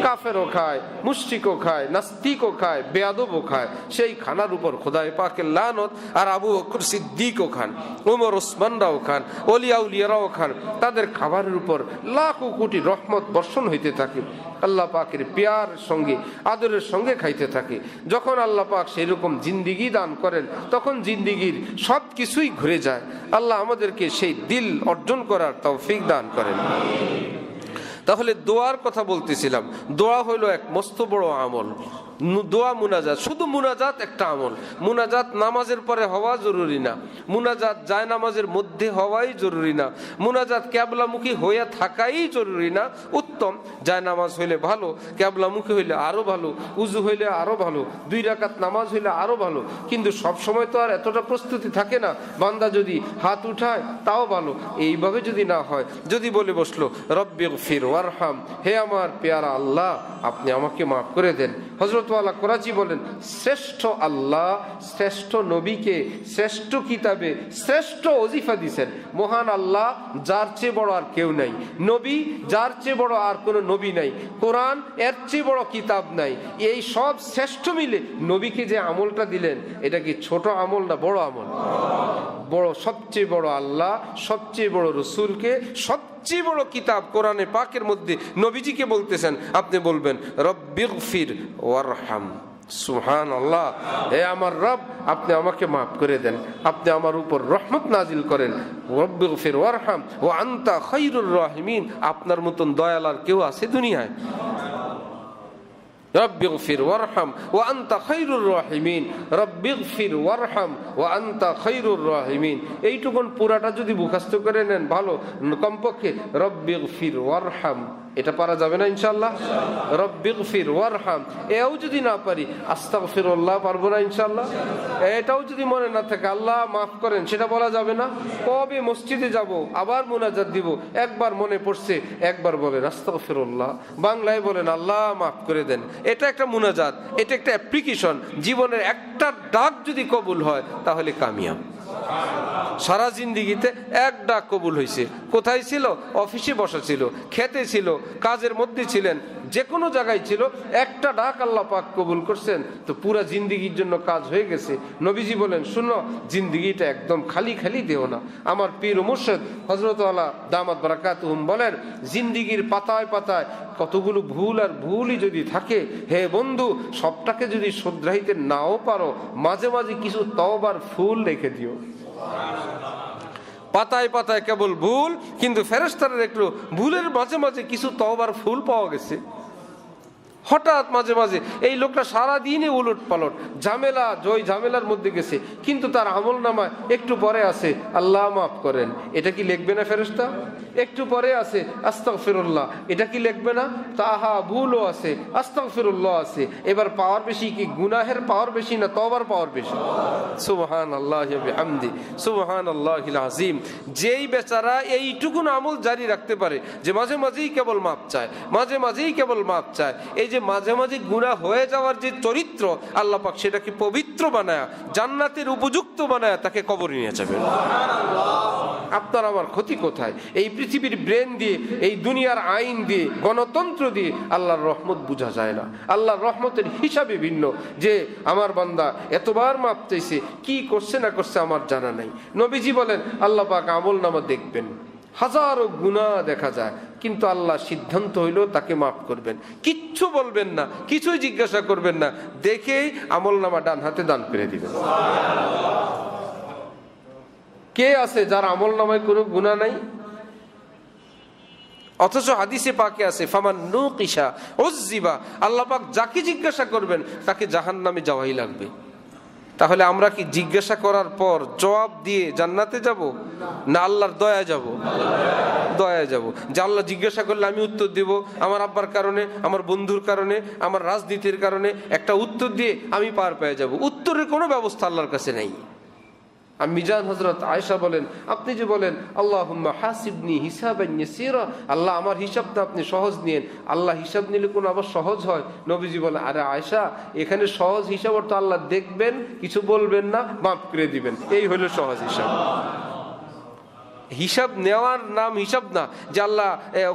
কাফেরও খায়, মুশরিকও খায়, নাস্তিকও খায়, বেয়াদবও খায়, সেই খানার উপর খোদায়ে পাকের লানত। আর আবু বকর সিদ্দিকও খান, ওমর ওসমানরাও খান, ওলিয়া উলিয়ারাও খান, তাদের খাবারের উপর লাখো কোটি রহমত বর্ষণ হইতে থাকে। আল্লাহ পাকের প্যার সঙ্গে, আদরের সঙ্গে খাইতে থাকে। যখন আল্লাহ পাক সেই রকম জিন্দিগি দান করেন, তখন জিন্দিগির সব কিছুই ঘুরে যায়। আল্লাহ আমাদেরকে সেই দিল অর্জন করার তৌফিক দান করেন। তাহলে দোয়ার কথা বলতেছিলাম। দোয়া হইল এক মস্ত বড় আমল। দোয়া মুনাজাত, শুধু মুনাজাত একটা আমল। মুনাজাত নামাজের পরে হওয়া জরুরি না, মুনাজাত যায় নামাজের মধ্যে হওয়াই জরুরি না, মুনাজাত ক্যাবলামুখী হয়ে থাকাই জরুরি না। উত্তম যায় নামাজ হইলে ভালো, ক্যাবলামুখী হইলে আরো ভালো, উজু হইলে আরো ভালো, 2 রাকাত নামাজ হইলে আরো ভালো। কিন্তু সব সময় তো আর এতটা প্রস্তুতি থাকে না। বান্দা যদি হাত উঠায় তাও ভালো, এইভাবে যদি না হয়, যদি বলে বসলো রব্বিগফির ওয়ারহাম, হে আমার পেয়ারা আল্লাহ, আপনি আমাকে মাফ করে দেন। হযরত আল্লাহ করাচি বলেন, শ্রেষ্ঠ আল্লাহ শ্রেষ্ঠ নবীকে শ্রেষ্ঠ কিতাবে শ্রেষ্ঠ ওজিফা দিছেন। মহান আল্লাহ, যার চেয়ে বড় আর কেউ নাই। নবী, যার চেয়ে বড় আর কোনো নবী নাই। কোরআন, এর চেয়ে বড় কিতাব নাই। এই সব শ্রেষ্ঠ মিলে নবীকে যে আমলটা দিলেন, এটা কি ছোট আমল না বড় আমল? বড়। সবচেয়ে বড় আল্লাহ, সবচেয়ে বড় রসুলকে, সবচেয়ে বড় কিতাব কোরআনে পাকের মধ্যে নবীজিকে বলতেছেন। আপনি বলবেন রব্বিগফির ওয়ারহাম। সুবহানাল্লাহ। হে আমার রব, আপনি আমাকে মাফ করে দেন, আপনি আমার উপর রহমত নাজিল করেন। রব্বিগফির ওয়ারহাম ওয়া আনতা খায়রুর রাহিমিন। আপনার মতন দয়াল আর কেউ আছে দুনিয়ায়? রব্বিগফির ওয়ারহাম ওয়া আনতা খায়রুর রাহিমিন। রব্বিগফির ওয়ারহাম ওয়া আনতা খায়রুর রাহিমিন। এইটুকুন পুরাটা যদি মুখস্থ করে নেন ভালো, কমপক্ষে রব্বিগফির ওয়ারহাম এটা পারা যাবে না ইনশাআল্লাহ? রব্বিগফির ওয়ারহাম এও যদি না পারি, আস্তাগফিরুল্লাহ পারবো না ইনশাআল্লাহ? এটাও যদি মনে না থাকে, আল্লাহ মাফ করেন, সেটা বলা যাবে না? কবে মসজিদে যাব, আবার মুনাজাত দিব, একবার মনে পড়ছে একবার বলেন আস্তাগফিরুল্লাহ, বাংলায় বলেন আল্লাহ মাফ করে দেন। এটা একটা মুনাজাত, এটা একটা অ্যাপ্লিকেশন। জীবনের একটা ডাক যদি কবুল হয় তাহলে কামিয়াব। সারা জিন্দিগিতে এক ডাক কবুল হয়েছে। কোথায় ছিল? অফিসে বসা ছিল, খেতে ছিল, কাজের মধ্যে ছিলেন, যে কোনো জায়গায় ছিল, একটা ডাক আল্লাহ পাক কবুল করছেন, তো পুরা জিন্দিগির জন্য কাজ হয়ে গেছে। নবীজি বলেন, শুনো, জিন্দিগিটা একদম খালি খালি দেও না। আমার পীর ও মুর্শিদ হযরত আলা দামাত বারাকাতুহুম বলেন, জিন্দিগির পাতায় পাতায় কতগুলো ভুল আর ভুলই যদি থাকে, হে বন্ধু, সবটাকে যদি শুধরাইতে নাও পারো, মাঝে মাঝে কিছু তওবার ফুল রেখে দিও। পাতায় পাতায় কেবল ভুল, কিন্তু ফেরেশতাদের একটু ভুলের মাঝে মাঝে কিছু তওবার ফুল পাওয়া গেছে। হঠাৎ মাঝে মাঝে এই লোকটা সারাদিনে উলট পালট ঝামেলা, জয় ঝামেলার মধ্যে গেছে, কিন্তু তার আমল নামায় একটু পরে আছে আল্লাহ মাফ করেন, এটা কি লিখবে না ফেরেশতা? একটু পরে আছে আস্তাগফিরুল্লাহ, এটা কি লিখবে না? তাহা ভুলও আছে, আস্তাগফিরুল্লাহ আছে। এবার পাওয়ার বেশি কি গুনাহের পাওয়ার বেশি না তওবার পাওয়ার বেশি? সুবহানাল্লাহি ওয়া বিহামদি, সুবহানাল্লাহিল আযীম। যেই বেচারা এইটুকুন আমল জারি রাখতে পারে যে মাঝে মাঝেই কেবল মাপ চায়, মাঝে মাঝেই কেবল মাপ চায়, এই যে মাঝে মাঝে গুনাহ হয়ে যাওয়ার যে চরিত্র, আল্লাহ পাক সেটাকে পবিত্র বানায়, জান্নাতের উপযুক্ত বানায় তাকে কবরে নিয়ে যাবে। আপনার আমার ক্ষতি কোথায়? এই পৃথিবীর ব্রেন দিয়ে, এই দুনিয়ার আইন দিয়ে, গণতন্ত্র দিয়ে আল্লাহর রহমত বোঝা যায় না। আল্লাহর রহমতের হিসাবে ভিন্ন, যে আমার বান্দা এতবার মাপ চাইছে, কি করছে না করছে আমার জানা নাই। নবীজি বলেন, আল্লাহ পাক আমল নামা দেখবেন, হাজারো গুনাহ দেখা যায়, কিন্তু আল্লাহ সিদ্ধান্ত হইল তাকে মাফ করবেন। কিচ্ছু বলবেন না, কিছুই জিজ্ঞাসা করবেন না, দেখেই আমল নামা ডান হাতে দান করে দিবেন। কে আছে যার আমল নামায় কোনো গুনাহ নাই? অথচ হাদিসে পাকে আছে ফামান নুকিশা উযযিবা, আল্লাহ পাক যাকে জিজ্ঞাসা করবেন তাকে জাহান্নামে যাওয়াই লাগবে। তাহলে আমরা কি জিজ্ঞাসা করার পর জবাব দিয়ে জান্নাতে যাব, না আল্লাহর দয়া যাব? দয়া যাব। যে আল্লাহ জিজ্ঞাসা করলে আমি উত্তর দেব, আমার আব্বার কারণে, আমার বন্ধুর কারণে, আমার রাজনীতির কারণে একটা উত্তর দিয়ে আমি পার পেয়ে যাব, উত্তরের কোনো ব্যবস্থা আল্লাহর কাছে নেই। মিজান হযরত আয়েশা বলেন, আপনি যে বলেন আল্লাহুম্মা হাসিবনি হিসাবান ইয়াসীরা, আল্লাহ আমার হিসাবটা আপনি সহজ নিয়েন, আল্লাহ হিসাব নিলে কোন আবার সহজ হয়? নবীজি বলেন, আরে আয়েশা, এখানে সহজ হিসাব অর্থ আল্লাহ দেখবেন, কিছু বলবেন না, মাফ করে দিবেন, এই হলো সহজ হিসাব। হিসাব নেওয়ার নাম হিসাব না, যে আল্লাহ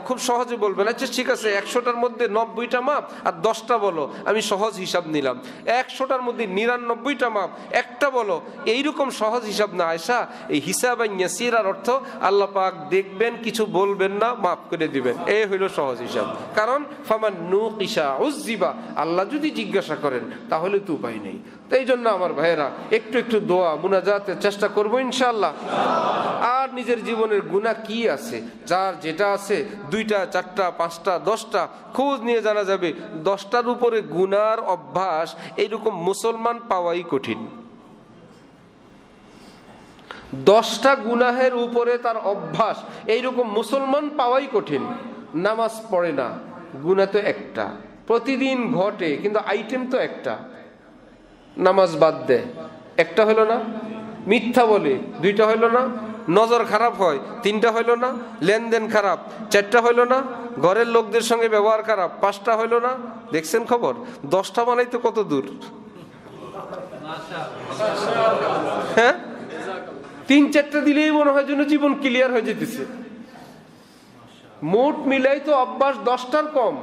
খুব সহজে বলবেন, আচ্ছা ঠিক আছে 100টার মধ্যে 90টা মাপ আর 10টা বলো, আমি সহজ হিসাব নিলাম। 100টার মধ্যে 99টা মাপ, একটা বলো, এইরকম সহজ হিসাব না আয়েশা। এই হিসাবান ইয়াসীরার অর্থ আল্লাহ পাক দেখবেন, কিছু বলবেন না, মাফ করে দিবেন, এই হইল সহজ হিসাব। কারণ ফামান নুকিশা উযযিবা, আল্লাহ যদি জিজ্ঞাসা করেন তাহলে তো উপায় নেই। তো এই জন্য আমার ভাইয়েরা একটু একটু দোয়া মুনাজাতের চেষ্টা করবো ইনশাআল্লাহ। আর নিজের জীবনের গুনাহ কি আছে, যার যেটা আছে 2টা 4টা 5টা 10টা খোঁজ নিয়ে জানা যাবে। 10টার উপরে গুনার অভ্যাস এইরকম মুসলমান পাওয়াই কঠিন। 10টা গুনাহের উপরে তার অভ্যাস এইরকম মুসলমান পাওয়াই কঠিন। নামাজ পড়ে না, গুনাহ তো একটা, প্রতিদিন ঘটে, কিন্তু আইটেম তো একটা। নামাজ বাদ দেয়, একটা হলো না। মিথ্যা বলে, 2টা হলো না। নজর খারাপ হয়, 3টা হইল না, লেনদেন খারাপ 4টা হইল না, ঘরের লোকদের সঙ্গে ব্যবহার খারাপ 5টা হইল না, দেখছেন খবর? 10টা বানাইতে কত দূর? হ্যাঁ, 3-4টা দিলেই মনে হয় যেন জীবন ক্লিয়ার হয়ে যেতেছে। মোট মিলাই তো অভ্যাস 10টার কম,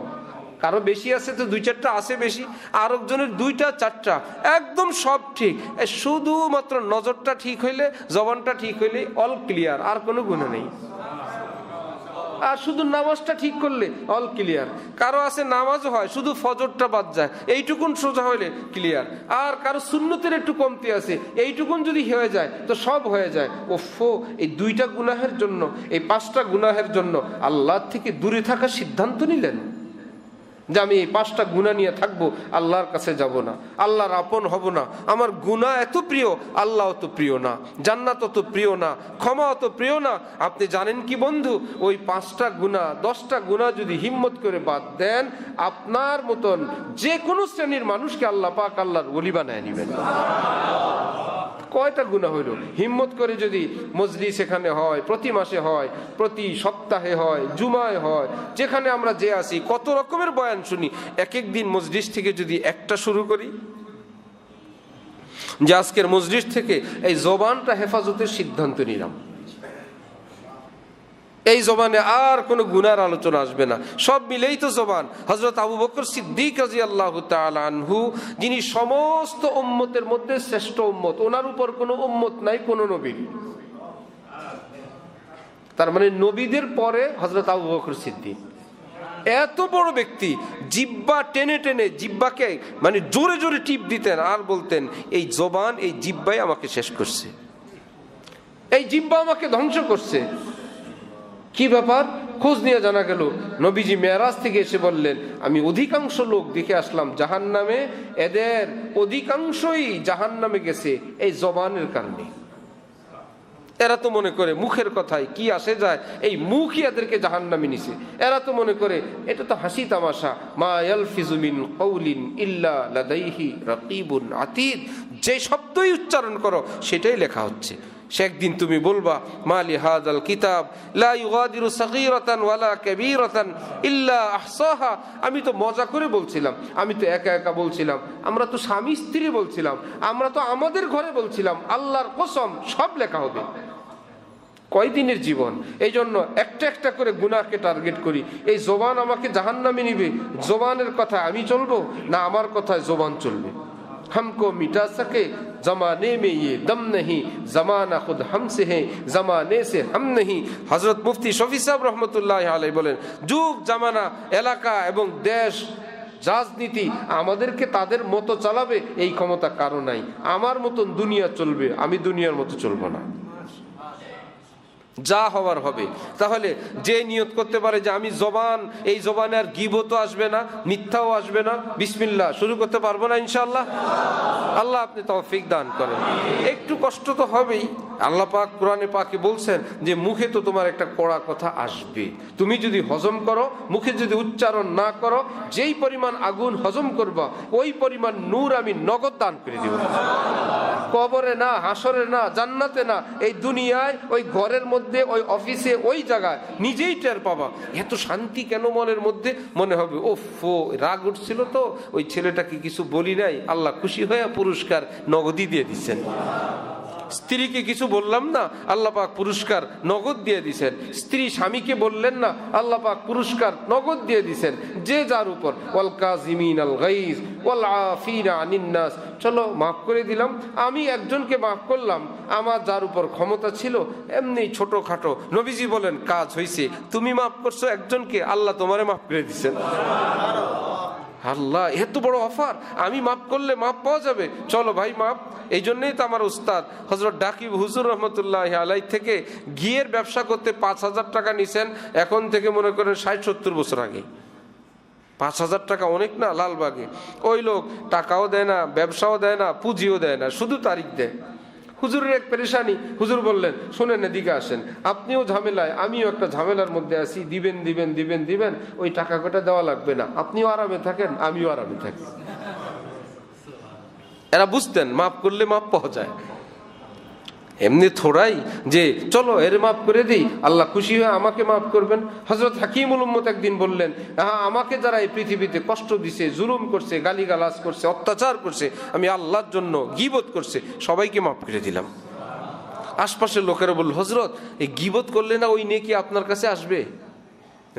কারো বেশি আছে তো 2-4টা আছে বেশি, আর একজনের 2টা-4টা একদম সব ঠিক। শুধুমাত্র নজরটা ঠিক হইলে, জবানটা ঠিক হইলে অল ক্লিয়ার, আর কোনো গুনাহ নেই। আর শুধু নামাজটা ঠিক করলে অল ক্লিয়ার। কারো আছে নামাজও হয়, শুধু ফজরটা বাদ যায়, এইটুকুন সোজা হইলে ক্লিয়ার। আর কারো সুন্নতের একটু কমতি আছে, এইটুকুন যদি হয়ে যায় তো সব হয়ে যায়। ওফো, এই 2টা গুনাহের জন্য, এই 5টা গুনাহের জন্য আল্লাহ থেকে দূরে থাকার সিদ্ধান্ত নিলেন যে আমি এই 5টা গুনাহ নিয়ে থাকবো, আল্লাহর কাছে যাব না, আল্লাহর আপন হব না। আমার গুনাহ এত প্রিয়, আল্লাহ অত প্রিয় না, জান্নাত অত প্রিয় না, ক্ষমা অত প্রিয় না। আপনি জানেন কি বন্ধু, ওই 5টা গুনাহ 10টা গুনাহ যদি হিম্মত করে বাদ দেন, আপনার মতন যে কোনো শ্রেণীর মানুষকে আল্লাহ পাক আল্লাহর ওলি বানায় নিবেন। কয়টা গুনাহ হইল? হিম্মত করে যদি মজলিস এখানে হয়, প্রতি মাসে হয়, প্রতি সপ্তাহে হয়, জুমায় হয়, যেখানে আমরা যে আসি, কত রকমের বয়ান শুনি, এক এক দিন মজলিস থেকে যদি একটা শুরু করি, যে আজকের মজলিস থেকে এই জবানটা হেফাজতের সিদ্ধান্ত নিলাম, এই জবানে আর কোনো গুনার আলোচনা আসবে না, সব মিলেই তো জবান। হযরত আবু বকর সিদ্দিক রাদিয়াল্লাহু তাআলা আনহু, যিনি সমস্ত উম্মতের মধ্যে শ্রেষ্ঠ উম্মত, ওনার উপর কোনো উম্মত নাই কোনো নবীর। তার মানে নবীদের পরে হযরত আবু বকর সিদ্দিক, এত বড় ব্যক্তি, জিহ্বা টেনে টেনে জিহ্বাকে মানে জোরে জোরে টিপ দিতেন আর বলতেন, এই জবান, এই জিহ্বাই আমাকে শেষ করছে, এই জিহ্বা আমাকে ধ্বংস করছে। কি ব্যাপার? খোঁজ নিয়ে জানা গেল, নবীজি মেরাজ থেকে এসে বললেন, আমি অধিকাংশ লোক দেখে আসলাম জাহান্নামে, এদের অধিকাংশই জাহান্নামে গেছে এই জবানের কারণে। এরা তো মনে করে মুখের কথায় কি আসে যায়, এই মুখই এদেরকে জাহান্নামে নিছে। এরা তো মনে করে এটা তো হাসি তামাশা, মা ইয়ালফিজু মিন কাউলিন ইল্লা লাদাইহি রাকিবুন আতীদ, যে শব্দই উচ্চারণ করো সেটাই লেখা হচ্ছে। সে একদিন তুমি বলবা, মালি হাযাল কিতাব লা ইউগাদিরু সাগীরাতান ওয়ালা কাবীরাতান ইল্লা আহসাহা। আমি তো মজা করে বলছিলাম, আমি তো একা একা বলছিলাম, আমরা তো স্বামী স্ত্রী বলছিলাম, আমরা তো আমাদের ঘরে বলছিলাম, আল্লাহর কসম সব লেখা হবে। কয়দিনের জীবন, এই জন্য একটা একটা করে গুনাহকে টার্গেট করি। এই জবান আমাকে জাহান্নামে নিবে, জবানের কথা আমি চলবো না আমার কথায় জবান চলবে? हमको मिटा सके जमाने में ये दम नहीं, जमाना खुद हमसे है जमाने से हम नहीं। হযরত মুফতি শফি সাহেব রহমতুল্লাহ আলাইহি বলেন, যুগ জামানা এলাকা এবং দেশ রাজনীতি আমাদেরকে তাদের মতো চালাবে এই ক্ষমতা কারো নাই। আমার মতন দুনিয়া চলবে, আমি দুনিয়ার মতো চলবো না, যা হওয়ার হবে। তাহলে যে নিয়ত করতে পারে যে আমি জবান, এই জবানে আর গীবতও আসবে না, মিথ্যাও আসবে না, বিসমিল্লাহ শুরু করতে পারবো না ইনশাআল্লাহ? আল্লাহ আপনি তৌফিক দান করেন। একটু কষ্ট তো হবেই। আল্লাহ পাক কোরআনে পাকে বলছেন যে মুখে তো তোমার একটা কড়া কথা আসবে, তুমি যদি হজম করো, মুখে যদি উচ্চারণ না করো, যেই পরিমাণ আগুন হজম করবা ওই পরিমাণ নূর আমি নগদ দান করে দিব। কবরে না, হাসরে না, জান্নাতে না, এই দুনিয়ায় ওই ঘরের মধ্যে, ওই অফিসে, ওই জায়গায় নিজেই টের পাবা। এত শান্তি কেন মনের মধ্যে? মনে হবে ওফো, রাগ উঠছিল তো, ওই ছেলেটাকে কিছু বলি নাই, আল্লাহ খুশি হয়ে পুরস্কার নগদই দিয়ে দিচ্ছেন। স্ত্রীকে কিছু বললাম না, আল্লাহ পাক পুরস্কার নগদ দিয়ে দিছেন। স্ত্রী স্বামীকে বললেন না, আল্লাহ পাক পুরস্কার নগদ দিয়ে দিছেন। যে যার উপর, ওয়াল কাযিমিনাল গাইজ ওয়াল আফিনা আনিন নাস, চলো মাফ করে দিলাম। আমি একজনকে মাফ করলাম, আমার যার উপর ক্ষমতা ছিল, এমনি ছোটখাটো। নবীজি বলেন কাজ হয়েছে, তুমি মাফ করছো একজনকে, আল্লাহ তোমারে মাফ করে দিচ্ছেন। আল্লাহ এত বড় অফার, আমি মাফ করলে মাফ পাওয়া যাবে, চলো ভাই মাফ। এই জন্যই তো আমার উস্তাদ হযরত ডাকিব হুজুর রহমতুল্লাহ আলাইহি থেকে ঘিয়ের ব্যবসা করতে 5,000 টাকা নিছেন, এখন থেকে মনে করেন 60-70 বছর আগে। 5,000 টাকা অনেক না? লালবাগে ওই লোক টাকাও দেয় না, ব্যবসাও দেয় না, পুঁজিও দেয় না, শুধু তারিখ দেয়। হুজুরের এক পেরেশানি, হুজুর বললেন শোনেন এদিকে আসেন, আপনিও ঝামেলায়, আমিও একটা ঝামেলার মধ্যে আছি, দিবেন দিবেন দিবেন দিবেন, ওই টাকা কটা দেওয়া লাগবে না, আপনিও আরামে থাকেন আমিও আরামে থাকি। এরা বুঝতেন মাফ করলে মাফ পাওয়া যায়। এমনি থোড়াই যে চলো এর মাফ করে দিই, আল্লাহ খুশি হয়ে আমাকে মাফ করবেন। হযরত হাকিমুল উম্মত একদিন বললেন, আমাকে যারা এই পৃথিবীতে কষ্ট দিছে, জুলুম করছে, গালিগালাজ করছে, অত্যাচার করছে, আমি আল্লাহর জন্য গীবত করছে, সবাইকে মাফ করে দিলাম। আশপাশের লোকেরা বলল, হযরত এই গীবত করলে না ওই নেকি আপনার কাছে আসবে?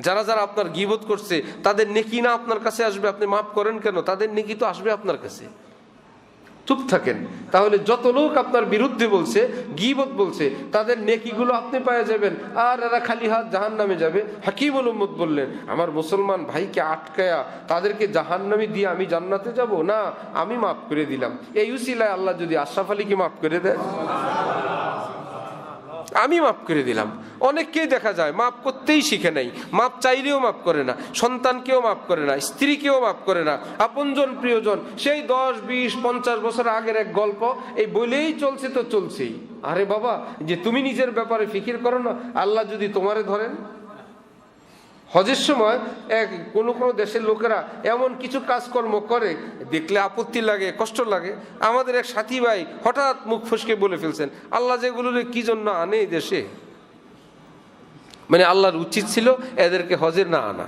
যারা যারা আপনার গীবত করছে তাদের নেকি না আপনার কাছে আসবে? আপনি মাফ করেন কেন? তাদের নেকি তো আসবে আপনার কাছে। চুপ থাকেন, তাহলে যত লোক আপনার বিরুদ্ধে বলছে, গীবত বলছে, তাদের নেকিগুলো আপনি পেয়ে যাবেন, আর এরা খালি হাত জাহান্নামে যাবে। হাকিমুল উম্মত বললেন, আমার মুসলমান ভাইকে আটকায়া তাদেরকে জাহান্নামে দিয়ে আমি জান্নাতে যাব না, আমি মাফ করে দিলাম। এই উসিলায় আল্লাহ যদি আশরাফ আলীকে মাফ করে দেয়, আমি মাফ করে দিলাম। অনেককেই দেখা যায় মাফ করতেই শিখে নাই, মাফ চাইলেও মাফ করে না, সন্তানকেও মাফ করে না, স্ত্রীকেও মাফ করে না, আপনজন প্রিয়জন। সেই 10, 20, 50 বছর আগের এক গল্প, এই বলেই চলছে তো চলছেই। আরে বাবা, যে তুমি নিজের ব্যাপারে ফিকির করো না, আল্লাহ যদি তোমারে ধরেন। হজের সময় কোনো কোনো দেশের লোকেরা এমন কিছু কাজকর্ম করে, দেখলে আপত্তি লাগে, কষ্ট লাগে। আমাদের এক সাথী ভাই হঠাৎ মুখ ফসকে বলে ফেলছেন, আল্লাহ যেগুলো কি জন্য আনে এই দেশে, মানে আল্লাহর উচিত ছিল এদেরকে হজে না আনা।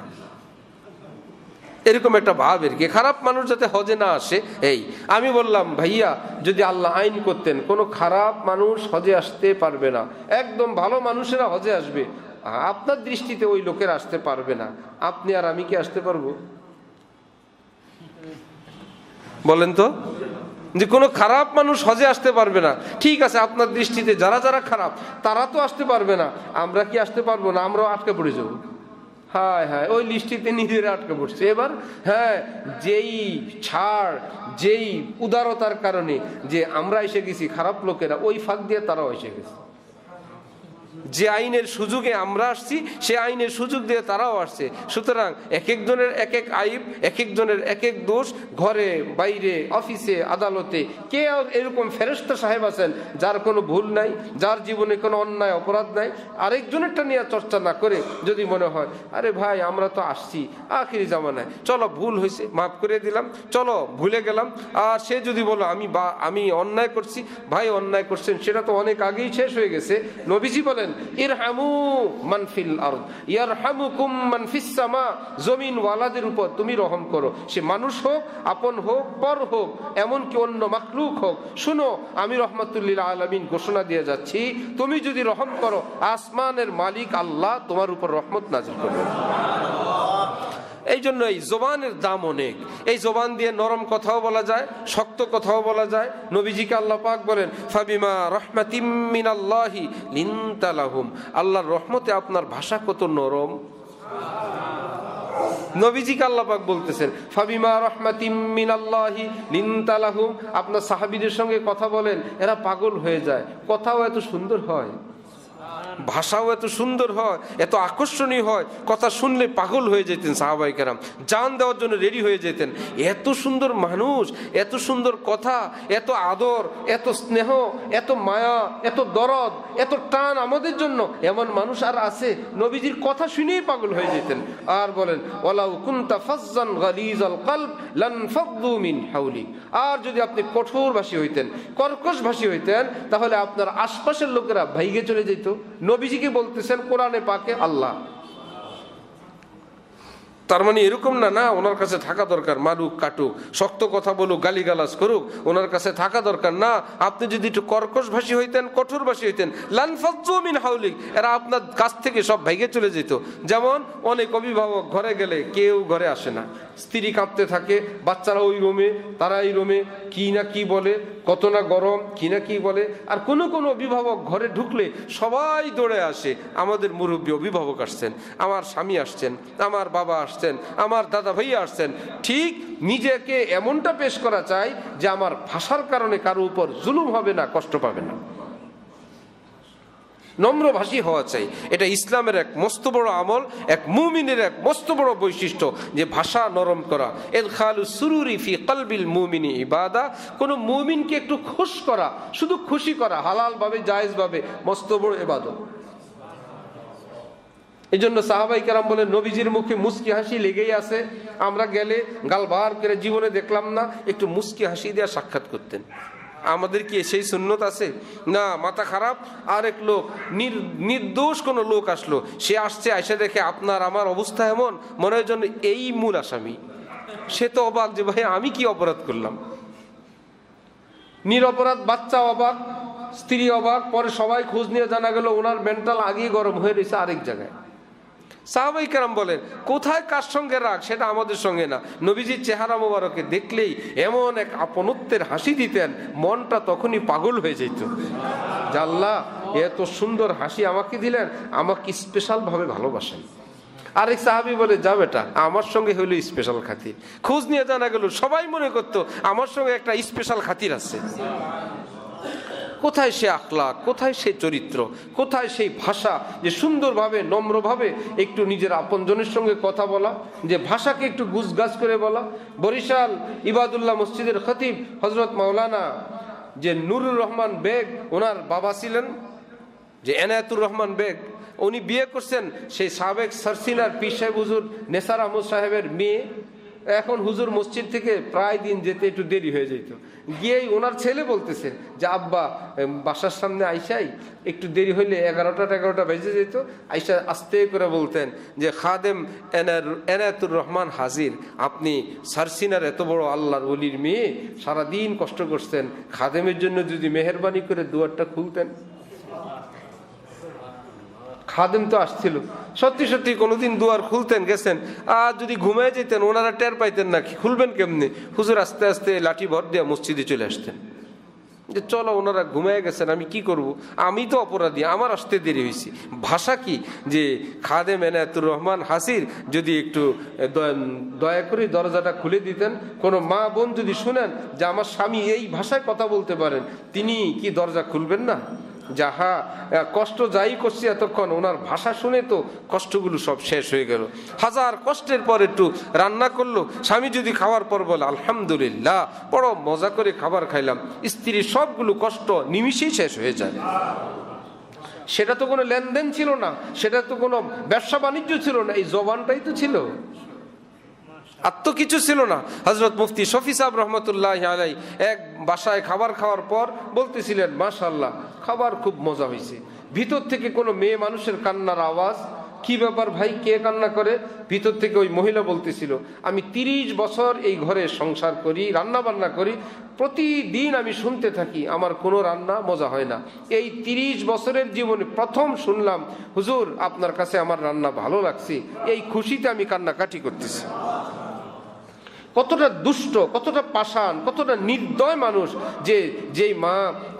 এরকম একটা ভাব আর কি, খারাপ মানুষ যাতে হজে না আসে। এই আমি বললাম, ভাইয়া যদি আল্লাহ আইন করতেন কোনো খারাপ মানুষ হজে আসতে পারবে না, একদম ভালো মানুষেরা হজে আসবে, আপনার দৃষ্টিতে ওই লোকের আসতে পারবে না, আপনি আর আমি কি আসতে পারবো? বলেন তো, যে কোনো খারাপ মানুষ হজে আসতে পারবে না, ঠিক আছে, আপনার দৃষ্টিতে যারা যারা খারাপ তারা তো আসতে পারবে না, আমরা কি আসতে পারবো না? আমরাও আটকে পড়ে যাবো। হায় হায়, ওই লিস্টিতে নিজেরা আটকে পড়ছে। এবার হ্যাঁ, যেই ছাড়, যেই উদারতার কারণে যে আমরা এসে গেছি, খারাপ লোকেরা ওই ফাঁক দিয়ে তারাও এসে গেছে। যে আইনের সুযোগে আমরা আসছি, সে আইনের সুযোগ দিয়ে তারাও আসছে। সুতরাং এক একজনের এক এক আইব, এক একজনের এক এক দোষ, ঘরে বাইরে অফিসে আদালতে। কে এরকম ফেরেশতা সাহেব আছেন যার কোনো ভুল নাই, যার জীবনে কোনো অন্যায় অপরাধ নাই? আরেকজনেরটা নিয়ে চর্চা না করে যদি মনে হয়, আরে ভাই আমরা তো আসছি আখিরি জামানায়, চলো ভুল হয়েছে মাফ করে দিলাম, চলো ভুলে গেলাম। আর সে যদি বলো আমি অন্যায় করছি, ভাই অন্যায় করছেন সেটা তো অনেক আগেই শেষ হয়ে গেছে। নবীজি বলেন, ইরহামু মান ফিল আরদ ইয়ারহামুকুম মান ফিস সামা, জমিন ওয়ালাদের উপর তুমি রহম করো, সে মানুষ হোক, আপন হোক, পর হোক, এমনকি অন্য মাখলুক হোক। শুনো, আমি রহমাতুল লিল আলামিন ঘোষণা দিয়ে যাচ্ছি, তুমি যদি রহম করো, আসমানের মালিক আল্লাহ তোমার উপর রহমত নাজিল করবেন। এই জন্য এই জবানের দাম অনেক। এই জবান দিয়ে নরম কথাও বলা যায়, শক্ত কথাও বলা যায়। নবীজিকে আল্লাহ পাক বলেন, ফাবিমা রাহমাতিম মিনাল্লাহি লিনতা লাহুম, আল্লাহর রহমতে আপনার ভাষা কত নরম। নবীজিকে আল্লাহ পাক বলতেছেন, ফাবিমা রাহমাতিম মিনাল্লাহি লিনতা লাহুম। আপনার সাহাবীদের সঙ্গে কথা বলেন, এরা পাগল হয়ে যায়, কথাও এত সুন্দর হয়, ভাষাও এত সুন্দর হয়, এত আকর্ষণীয় হয়, কথা শুনলে পাগল হয়ে যেতেন সাহাবায়ে কেরাম, জান দেওয়ার জন্য রেডি হয়ে যেতেন। এত সুন্দর মানুষ, এত সুন্দর কথা, এত আদর, এত স্নেহ, এত মায়া, এত দরদ, এত টান আমাদের জন্য, এমন মানুষ আর আছে? নবীজির কথা শুনেই পাগল হয়ে যেতেন। আর বলেন, ওয়ালাউ কুনতা ফাজ্জান গালিজাল কলব লানফাদ্দু মিন হাওলিক, আর যদি আপনি কঠোরভাষী হইতেন, কর্কশভাষী হইতেন, তাহলে আপনার আশপাশের লোকেরা ভাইগে চলে যেত। নবীজিকে বলতেছেন কোরআনে পাকে আল্লাহ। তার মানে এরকম না ওনার কাছে থাকা দরকার, মারুক কাটুক, শক্ত কথা বলুক, গালিগালাজ করুক, ওনার কাছে থাকা দরকার না। আপনি যদি একটু কর্কশভাষী হইতেন, কঠোরভাষী হইতেন, লানফাজ্জু মিন হাওলিক, এরা আপনার কাছ থেকে সব ভাইগে চলে যেত। যেমন অনেক অভিভাবক ঘরে গেলে কেউ ঘরে আসে না, স্ত্রী কাঁপতে থাকে, বাচ্চারা ওই রুমে, তারা এই রুমে, কি না কি বলে, কত না গরম, কি না কি বলে। আর কোনো কোনো অভিভাবক ঘরে ঢুকলে সবাই দৌড়ে আসে, আমাদের মুরব্বী অভিভাবক আসছেন, আমার স্বামী আসছেন, আমার বাবা আসছেন, আমার দাদা ভাইয়া আসছেন। ঠিক নিজেকে এমনটা পেশ করা চাই যে আমার ভাষার কারণে কারো উপর জুলুম হবে না, কষ্ট পাবে না। নম্রভাষী হওয়া চাই। এটা ইসলামের এক মস্ত বড় আমল, এক মুমিনের এক মস্ত বড় বৈশিষ্ট্য, যে ভাষা নরম করা। ইদখালু সুরুরি ফি কলবিল মুমিনি ইবাদা, কোন মুমিনকে একটু খুশ করা, শুধু খুশি করা, হালাল ভাবে, জায়েজ ভাবে, মস্ত বড় ইবাদত। এই জন্য সাহাবাই কেরাম বলেন, নবীজির মুখে মুস্কি হাসি লেগেই আছে। আমরা গেলে গালবার করে জীবনে দেখলাম না একটু মুস্কি হাসি দিয়ে সাক্ষাৎ করতেন। আমাদের কি সেই সুন্নত আছে? না, মাথা খারাপ আরেক লোক, নির্দোষ কোনো লোক আসলো, সে আসছে, এসে দেখে আপনার আমার অবস্থা এমন, মনে হয় যেন এই মূল আসামি। সে তো অবাক যে ভাই আমি কি অপরাধ করলাম। নিরপরাধ বাচ্চা অবাক, স্ত্রী অবাক, পরে সবাই খোঁজ নিয়ে জানা গেল ওনার মেন্টাল আগেই গরম হয়ে রয়েছে আরেক জায়গায়। সাহাবায়ে কেরাম বলেন, কোথায় কার সঙ্গে রাগ সেটা আমাদের সঙ্গে না, নবীজির চেহারা মোবারকে দেখলেই এমন এক আপনত্বের হাসি দিতেন, মনটা তখনই পাগল হয়ে যেত যে আল্লাহ এত সুন্দর হাসি আমাকে দিলেন, আমাকে স্পেশাল ভাবে ভালোবাসেন। আরেক সাহাবী বলে, যা বেটা, আমার সঙ্গে হইলো স্পেশাল খাতির। খোঁজ নিয়ে জানা গেল সবাই মনে করতো আমার সঙ্গে একটা স্পেশাল খাতির আছে। কোথায় সে আখলাক, কোথায় সে চরিত্র, কোথায় সেই ভাষা যে সুন্দরভাবে নম্রভাবে একটু নিজের আপনজনের সঙ্গে কথা বলা, যে ভাষাকে একটু গুছগাছ করে বলা। বরিশাল ইবাদুল্লাহ মসজিদের খতিব হজরত মাওলানা যে নুরুর রহমান বেগ, ওনার বাবা ছিলেন যে এনায়েতুর রহমান বেগ, উনি বিয়ে করছেন সেই সাবেক সারসিনার পীর সাহেব হুজুর নেসার আহমদ সাহেবের মেয়ে। এখন হুজুর মসজিদ থেকে প্রায় দিন যেতে একটু দেরি হয়ে যেত, গিয়েই ওনার ছেলে বলতেছে যে আব্বা বাসার সামনে আইসাই একটু দেরি হইলে 11টা বেজে যেত, আইসা আস্তে করে বলতেন যে খাদেম এনায়েতুর রহমান হাজির, আপনি সারসিনার এত বড় আল্লাহর ওলির মেয়ে, সারাদিন কষ্ট করছেন, খাদেমের জন্য যদি মেহেরবানি করে দুয়ারটা খুলতেন। খাদেম তো আসছিল, সত্যি সত্যি কোনোদিন দুয়ার খুলতেন, গেছেন, আর যদি ঘুমিয়ে যেতেন ওনারা টের পাইতেন না, খুলবেন কেমনি। হুজুর আস্তে আস্তে লাঠি ভর দিয়ে মসজিদে চলে আসতেন, যে চলো ওনারা ঘুমিয়ে গেছেন, আমি কি করব, আমি তো অপরাধী, আমার আসতে দেরি হয়েছি। ভাষা কি যে খাদেম এনায়েতুর রহমান হাসির যদি একটু দয়া করে দরজাটা খুলে দিতেন, কোনো মা বোন যদি শুনেন যে আমার স্বামী এই ভাষায় কথা বলতে পারেন, তিনি কি দরজা খুলবেন না? যাহা কষ্ট যাই করছি এতক্ষণ, ওনার ভাষা শুনে তো কষ্টগুলো সব শেষ হয়ে গেল। হাজার কষ্টের পর একটু রান্না করলো, স্বামী যদি খাওয়ার পর বলে আলহামদুলিল্লাহ, বড় মজা করে খাবার খাইলাম, স্ত্রীর সবগুলো কষ্ট নিমিষেই শেষ হয়ে যায়। সেটা তো কোনো লেনদেন ছিল না, সেটা তো কোনো ব্যবসা বাণিজ্য ছিল না, এই জবানটাই তো ছিল, আর তো কিছু ছিল না। হযরত মুফতি শফি সাহেব রহমতুল্লাহ আলাই এক বাসায় খাবার খাওয়ার পর বলতেছিলেন, মাশাআল্লাহ খাবার খুব মজা হয়েছে। ভিতর থেকে কোনো মেয়ে মানুষের কান্নার আওয়াজ, কি ব্যাপার ভাই, কে কান্না করে? ভিতর থেকে ওই মহিলা বলতেছিল, আমি 30 বছর এই ঘরে সংসার করি, রান্না বান্না করি, প্রতিদিন আমি শুনতে থাকি আমার কোনো রান্না মজা হয় না। এই 30 বছরের জীবনে প্রথম শুনলাম হুজুর আপনার কাছে আমার রান্না ভালো লাগছে, এই খুশিতে আমি কান্নাকাটি করতেছি। কতটা দুষ্ট, কতটা পাষাণ, কতটা নির্দয় মানুষ, যে যেই মা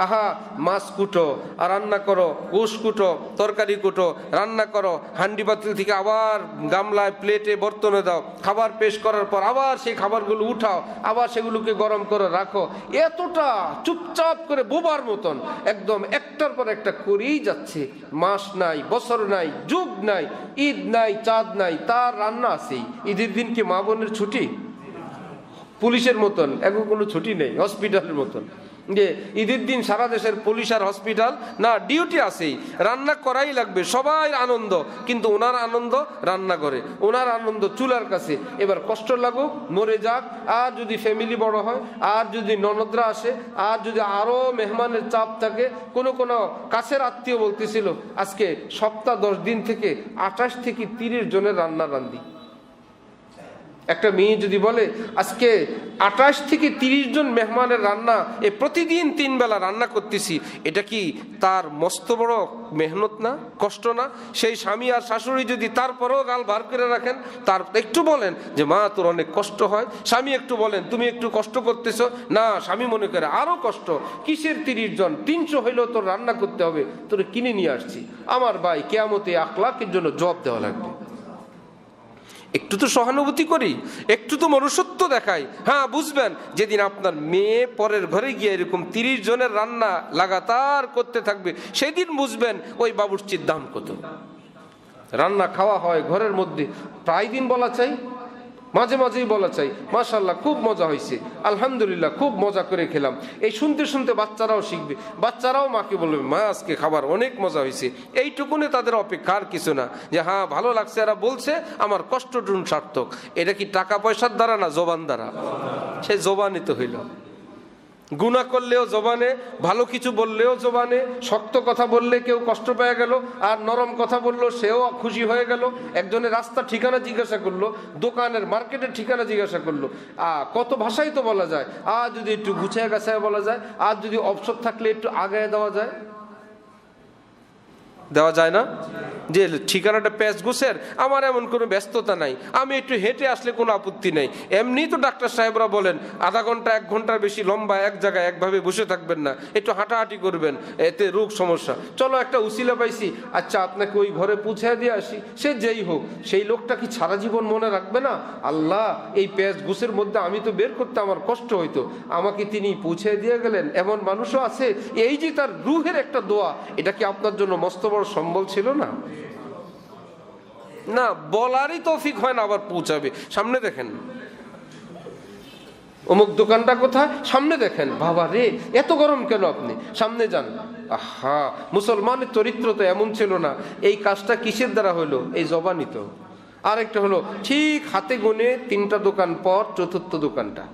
আহা মাছ কুটো আর রান্না করো, গোশ কুটো, তরকারি কুটো, রান্না করো, হান্ডি পাতিল থেকে আবার গামলায় প্লেটে বর্তনে দাও, খাবার পেশ করার পর আবার সেই খাবারগুলো উঠাও, আবার সেগুলোকে গরম করে রাখো, এতটা চুপচাপ করে বোবার মতন একদম একটার পর একটা করেই যাচ্ছে। মাস নাই, বছর নাই, যুগ নাই, ঈদ নাই, চাঁদ নাই, তার রান্না আছেই। ঈদের দিন কি মা বোনের ছুটি? পুলিশের মতন এখন কোনো ছুটি নেই, হসপিটালের মতন, যে ঈদের দিন সারা দেশের পুলিশ আর হসপিটাল না, ডিউটি আছেই, রান্না করাই লাগবে, সবাই আনন্দ, কিন্তু ওনার আনন্দ রান্না করে, ওনার আনন্দ চুলার কাছে। এবার কষ্ট লাগুক, মরে যাক, আর যদি ফ্যামিলি বড় হয়, আর যদি ননদরা আসে, আর যদি আরো মেহমানের চাপ থাকে, কোনো কোনো কাছের আত্মীয় বলতেছিল আজকে সপ্তাহ 10 দিন থেকে 28 থেকে 30 জনের রান্না রান্ধি। একটা মেয়ে যদি বলে আজকে 28 থেকে 30 জন মেহমানের রান্না, এ প্রতিদিন 3 বেলা রান্না করতেছি, এটা কি তার মস্ত বড় মেহনত না, কষ্ট না? সেই স্বামী আর শাশুড়ি যদি তারপরেও গাল বার করে রাখেন, তার একটু বলেন যে মা তোর অনেক কষ্ট হয়, স্বামী একটু বলেন তুমি একটু কষ্ট করতেছো না, স্বামী মনে করে আরো কষ্ট, কিসের 30 জন, 300 হইলেও তোর রান্না করতে হবে, তোর কিনে নিয়ে আসছি। আমার ভাই কিয়ামতে আখলাকের জন্য জবাব দেওয়া লাগবে। একটু তো সহানুভূতি করি, একটু তো মনুষ্যত্ব দেখাই। হ্যাঁ বুঝবেন, যেদিন আপনার মেয়ে পরের ঘরে গিয়ে এরকম 30 জনের রান্না লাগাতার করতে থাকবে, সেদিন বুঝবেন ওই বাবুর্চির দাম কত। রান্না খাওয়া হয় ঘরের মধ্যে, প্রায় দিন বলা চাই, মাঝে মাঝেই বলা চাই মাশাআল্লাহ খুব মজা হয়েছে, আলহামদুলিল্লাহ খুব মজা করে খেলাম। এই শুনতে শুনতে বাচ্চারাও শিখবে, বাচ্চারাও মাকে বলবে মা আজকে খাবার অনেক মজা হয়েছে। এইটুকুনে তাদের অপেক্ষা, আর কিছু না, যে হ্যাঁ ভালো লাগছে, এরা বলছে আমার কষ্টটুন সার্থক। এটা কি টাকা পয়সার দ্বারা না জবান দ্বারা? সেই জবানই তো হইল। গুনাহ করলেও জবানে, ভালো কিছু বললেও জবানে, শক্ত কথা বললে কেউ কষ্ট পেয়ে গেল, আর নরম কথা বললো সেও খুশি হয়ে গেল। একজনের রাস্তার ঠিকানা জিজ্ঞাসা করলো, দোকানের মার্কেটের ঠিকানা জিজ্ঞাসা করলো। কত ভাষাই তো বলা যায়। আর যদি একটু গুছিয়ে গাছায় বলা যায়, আর যদি অবসর থাকলে একটু আগায় দেওয়া যায়, দেওয়া যায় না? যে ঠিকানাটা প্যাঁচ গুছের, আমার এমন কোনো ব্যস্ততা নাই, আমি একটু হেঁটে আসলে কোনো আপত্তি নেই। এমনি তো ডাক্তার সাহেবরা বলেন আধা ঘন্টা 1 ঘন্টার বেশি লম্বা এক জায়গায় একভাবে বসে থাকবেন না, একটু হাঁটাহাঁটি করবেন, এতে রোগ সমস্যা। চলো একটা উসিলা পাইছি, আচ্ছা আপনাকে ওই ঘরে পৌঁছে দিয়ে আসি। সে যেই হোক, সেই লোকটা কি সারা জীবন মনে রাখবে না? আল্লাহ, এই প্যাঁচ গুছের মধ্যে আমি তো বের করতে আমার কষ্ট হইতো, আমাকে তিনি পৌঁছে দিয়ে গেলেন। এমন মানুষও আছে। এই যে তার রুহের একটা দোয়া, এটা কি আপনার জন্য মস্ত বড় সম্বল ছিল না? না, বলারই তৌফিক হয় না, আবার পৌঁছাবে। সামনে দেখেন অমুক দোকানটা কোথায়, সামনে দেখেন, বাবা রে এত গরম কেন, আপনি সামনে যান। আহা, মুসলমানের চরিত্র তো এমন ছিল না। এই কাজটা কিসের দ্বারা হলো? এই জবানি তো। আরেকটা হলো, ঠিক হাতে গুনে 3টা দোকান পর 4র্থ দোকানটা।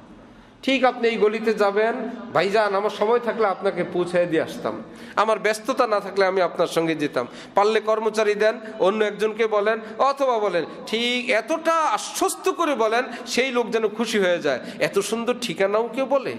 ঠিক আপনি এই গলিতে যাবেন, ভাইজান আমার সময় থাকলে আপনাকে পৌঁছায় দিয়ে আসতাম, আমার ব্যস্ততা না থাকলে আমি আপনার সঙ্গে যেতাম। পারলে কর্মচারী দেন, অন্য একজনকে বলেন, অথবা বলেন ঠিক এতটা আশ্বস্ত করে বলেন সেই লোক যেন খুশি হয়ে যায়। এত সুন্দর ঠিকানাও কেউ বলে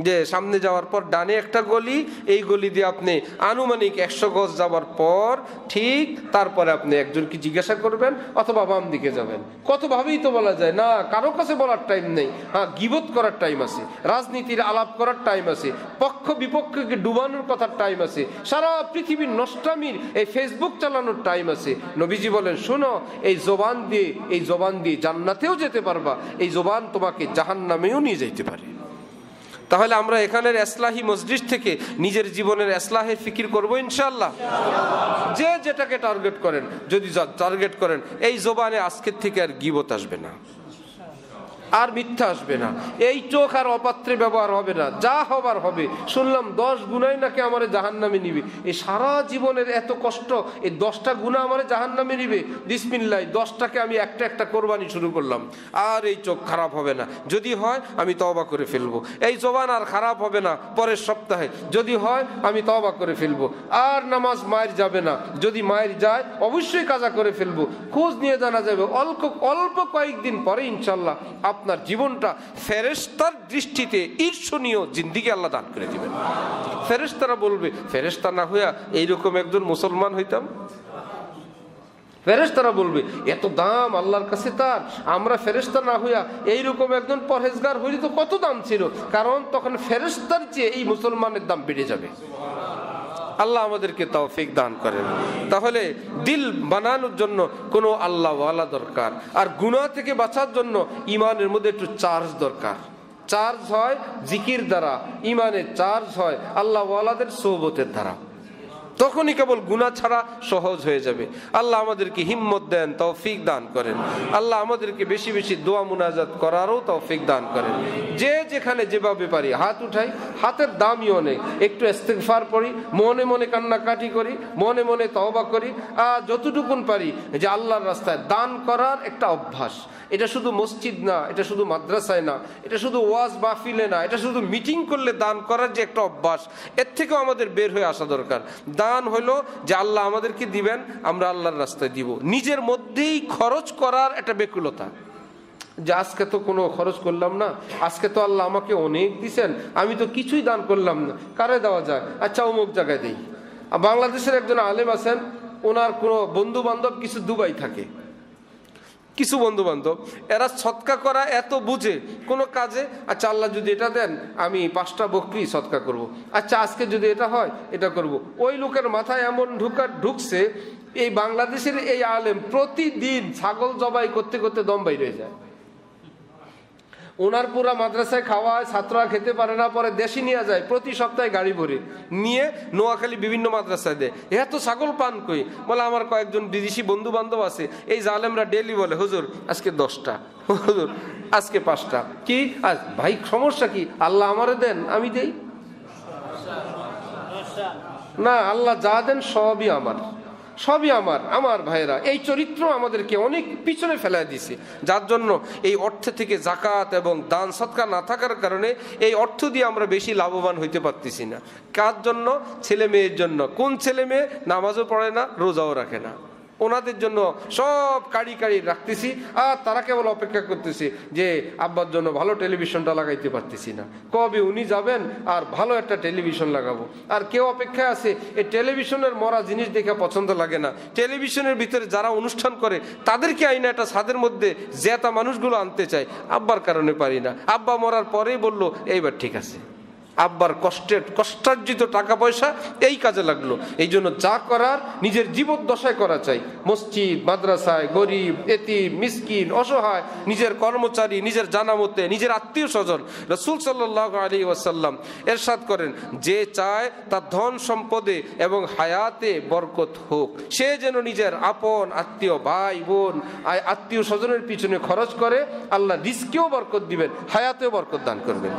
যে সামনে যাওয়ার পর ডানে একটা গলি, এই গলি দিয়ে আপনি আনুমানিক 100 গজ যাওয়ার পর ঠিক তারপরে আপনি একজনকে জিজ্ঞাসা করবেন, অথবা বাম দিকে যাবেন। কতভাবেই তো বলা যায় না, কারো কাছে বলার টাইম নেই। হ্যাঁ, গীবত করার টাইম আছে, রাজনীতির আলাপ করার টাইম আছে, পক্ষ বিপক্ষকে ডুবানোর কথার টাইম আছে, সারা পৃথিবীর নষ্টামির এই ফেসবুক চালানোর টাইম আছে। নবীজি বলেন, শোনো, এই জবান দিয়ে জান্নাতেও যেতে পারবা, এই জবান তোমাকে জাহান্নামেও নিয়ে যেতে পারে। তাহলে আমরা এখানের ইসলাহি মজলিস থেকে নিজের জীবনের ইসলাহের ফিকির করবো ইনশাআল্লাহ। যে যেটাকে টার্গেট করেন, যদি টার্গেট করেন এই জবানে আজকের থেকে আর গীবত আসবে না, আর মিথ্যা আসবে না, এই চোখ আর অপাত্রে ব্যবহার হবে না, যা হবার হবে। শুনলাম 10 গুনাই নাকি আমারে জাহান্নামে নিবে। এই সারা জীবনের এত কষ্ট, এই 10টা গুনাহ আমারে জাহান্নামে নিবে। বিসমিল্লাহ, 10টাকে আমি একটা একটা কোরবানি শুরু করলাম। আর এই চোখ খারাপ হবে না, যদি হয় আমি তওবা করে ফেলবো। এই জবান আর খারাপ হবে না পরের সপ্তাহে, যদি হয় আমি তওবা করে ফেলবো। আর নামাজ মায়ের যাবে না, যদি মায়ের যায় অবশ্যই কাজা করে ফেলবো। খোঁজ নিয়ে জানা যাবে অল্প কয়েকদিন পরে ইনশাল্লাহ আপনার জীবনটা ফেরেশতার দৃষ্টিতে ঈর্ষণীয় জিন্দেগি আল্লাহ দান করে দিবেন। ফেরেশতারা বলবে, ফেরেশতা না হইয়া এইরকম একজন মুসলমান হইতাম। ফেরেশতারা বলবে, এত দাম আল্লাহর কাছে তার, আমরা ফেরেশতা না হইয়া এইরকম একজন পরহেজগার হইলে তো কত দাম ছিল। কারণ তখন ফেরেশতার চেয়ে এই মুসলমানের দাম বেড়ে যাবে। আল্লাহ আমাদেরকে তৌফিক দান করেন। তাহলে দিল বানানোর জন্য কোনো আল্লাহ ওয়ালা দরকার, আর গুনাহ থেকে বাঁচার জন্য ইমানের মধ্যে একটু চার্জ দরকার। চার্জ হয় জিকির দ্বারা, ইমানের চার্জ হয় আল্লাহ ওয়ালাদের সোহবতের দ্বারা। তখনই কেবল গুনাহ ছাড়া সহজ হয়ে যাবে। আল্লাহ আমাদেরকে হিম্মত দেন, তৌফিক দান করেন। আল্লাহ আমাদেরকে বেশি বেশি দোয়া মুনাজাত করারও তৌফিক দান করেন। যে যেখানে যেভাবে পারি হাত উঠাই, হাতের দামই অনেক। একটু ইস্তিগফার পড়ি, মনে মনে কান্নাকাটি করি, মনে মনে তওবা করি, যতটুকুন পারি যে আল্লাহর রাস্তায় দান করার একটা অভ্যাস। এটা শুধু মসজিদ না, এটা শুধু মাদ্রাসায় না, এটা শুধু ওয়াজ মাহফিলে না, এটা শুধু মিটিং করলে দান করার যে একটা অভ্যাস, এর থেকেও আমাদের বের হয়ে আসা দরকার। দান হলো যে আল্লাহ আমাদেরকে দিবেন, আমরা আল্লাহর রাস্তায় দিব। নিজের মধ্যেই খরচ করার একটা বেকুলতা, যে আজকে তো কোনো খরচ করলাম না, আজকে তো আল্লাহ আমাকে অনেক দিছেন, আমি তো কিছুই দান করলাম না, কারে দেওয়া যায়, আচ্ছা অমুক জায়গায় দেই। বাংলাদেশের একজন আলেম আছেন, ওনার কোনো বন্ধু বান্ধব কিছু দুবাই থাকে, কিছু বন্ধু বান্ধব, এরা সৎকা করা এত বুঝে কোনো কাজে, আচ্ছা আল্লাহ যদি এটা দেন আমি 5টা বকরি সৎকা করব, আচ্ছা আজকে যদি এটা হয় এটা করব। ওই লোকের মাথায় এমন ঢুকছে, এই বাংলাদেশের এই আলেম প্রতিদিন ছাগল জবাই করতে করতে দম বাইরে হয়ে যায়। ওনার পুরা মাদ্রাসায় খাওয়া হয়, ছাত্ররা খেতে পারে না, পরে দেশে নিয়ে যায়, প্রতি সপ্তাহে গাড়ি ভরে নিয়ে নোয়াখালী বিভিন্ন মাদ্রাসায় দেয়। এত ছাগল পান কই? বলে আমার কয়েকজন বিদেশি বন্ধু বান্ধব আছে, এই জালেমরা ডেলি বলে, হুজুর আজকে 10টা, হুজুর আজকে 5টা। কি ভাই সমস্যা কি? আল্লাহ আমারে দেন, আমি দেই না, আল্লাহ যা দেন সবই আমার। সবই আমার ভাইয়েরা, এই চরিত্র আমাদেরকে অনেক পিছনে ফেলা দিছে, যার জন্য এই অর্থ থেকে জাকাত এবং দান সৎকার না থাকার কারণে এই অর্থ দিয়ে আমরা বেশি লাভবান হইতে পারতেছি না। কার জন্য? ছেলে মেয়ের জন্য। কোন ছেলে মেয়ে? নামাজও পড়ে না, রোজাও রাখে না, ওনাদের জন্য সব কাড়ি রাখতেছি, আর তারা কেবল অপেক্ষা করতেছি যে আব্বার জন্য ভালো টেলিভিশনটা লাগাইতে পারতেছি না, কবে উনি যাবেন আর ভালো একটা টেলিভিশন লাগাবো। আর কেউ অপেক্ষায় আছে, এই টেলিভিশনের মরা জিনিস দেখে পছন্দ লাগে না, টেলিভিশনের ভিতরে যারা অনুষ্ঠান করে তাদেরকে আইনা একটা ছাদের মধ্যে জেতা মানুষগুলো আনতে চায়, আব্বার কারণে পারি না। আব্বা মরার পরেই বললো এইবার ঠিক আছে, আব্বার কষ্টার্জিত টাকা পয়সা এই কাজে লাগলো। এই জন্য যা করার নিজের জীবদ্দশায় করা চাই। মসজিদ, মাদ্রাসায়, গরিব, এতিম, মিসকিন, অসহায়, নিজের কর্মচারী, নিজের জানামতে, নিজের আত্মীয় স্বজন। রাসূল সাল্লাল্লাহু আলাইহি ওয়াসাল্লাম এরশাদ করেন, যে চায় তার ধন সম্পদে এবং হায়াতে বরকত হোক, সে যেন নিজের আপন আত্মীয়, ভাই বোন, আত্মীয় স্বজনের পিছনে খরচ করে, আল্লাহ রিজকেও বরকত দিবেন, হায়াতেও বরকত দান করবেন।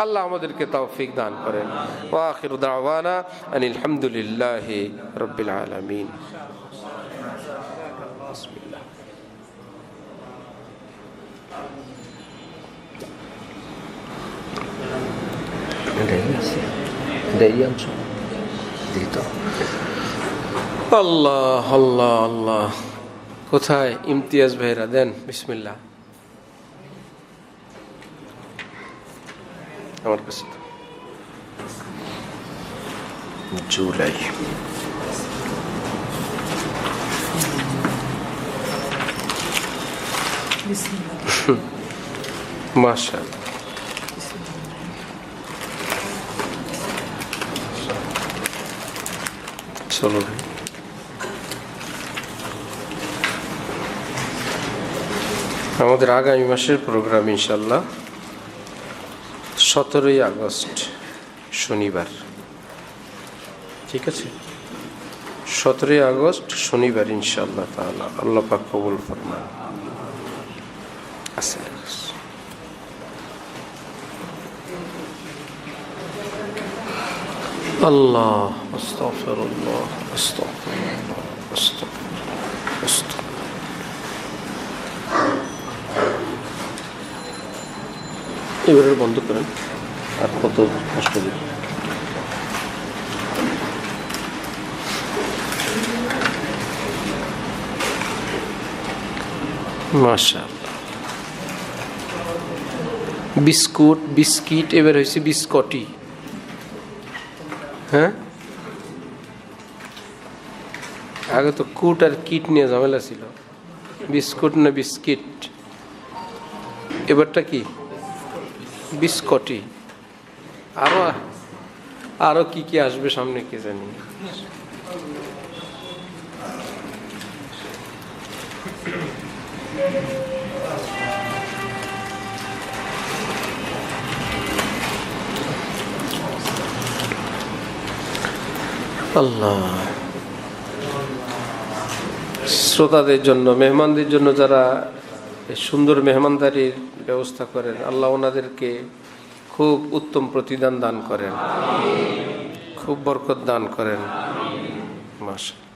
আল্লাহ আমাদেরকে তৌফিক দান করেন। ওয়া আখিরু দাওয়ানা আনিল হামদুলিল্লাহি রাব্বিল আলামিন। বিসমিল্লাহ। আল্লাহ আল্লাহ আল্লাহ। কোথায় ইমতিয়াজ ভাইরা? দেন বিসমিল্লাহ। আমার কাছে জুলাই মাশাআল্লাহ। চলো ভাই, আমাদের আগামী মাসের প্রোগ্রাম ইনশাল্লাহ 17ই আগস্ট শনিবার, ঠিক আছে? 17ই আগস্ট শনিবার ইনশাআল্লাহ তাআলা। আল্লাহ পাক কবুল ফরমান। আল্লাহ আস্তাগফিরুল্লাহ আস্তাগফিরুল্লাহ আস্তাগফিরুল্লাহ। এবারে বন্ধ করেন, আর কত কষ্ট দিন। মাশাআল্লাহ। বিস্কিট এবার হয়েছে বিস্কটি। হ্যাঁ, আগে তো কুট আর কিট নিয়ে ঝামেলা ছিল, বিস্কুট না বিস্কিট, এবারটা কি বিস্কটি। আরো কি কি আসবে সামনে কে জানি। আল্লাহ শ্রোতাদের জন্য, মেহমানদের জন্য যারা সুন্দর মেহমানদারির ব্যবস্থা করেন, আল্লাহ ওনাদেরকে খুব উত্তম প্রতিদান দান করেন, খুব বরকত দান করেন। মাশাআল্লাহ।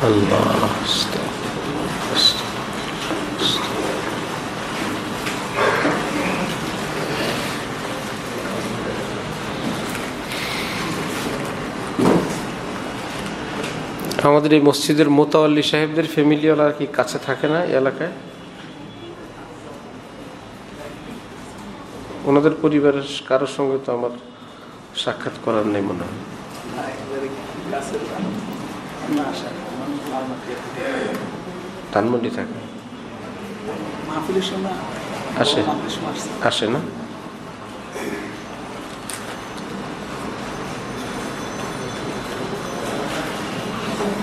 আল্লাহ আমাদের এই মসজিদের মোতাওয়াল্লি সাহেবদের ফ্যামিলিওয়ালা কি কাছে থাকে না এলাকায়? ওনাদের পরিবারের কারোর সঙ্গে তো আমার সাক্ষাৎ করার নেই মনে হয়। ধানমন্ডি থাকে, আসে আসে না?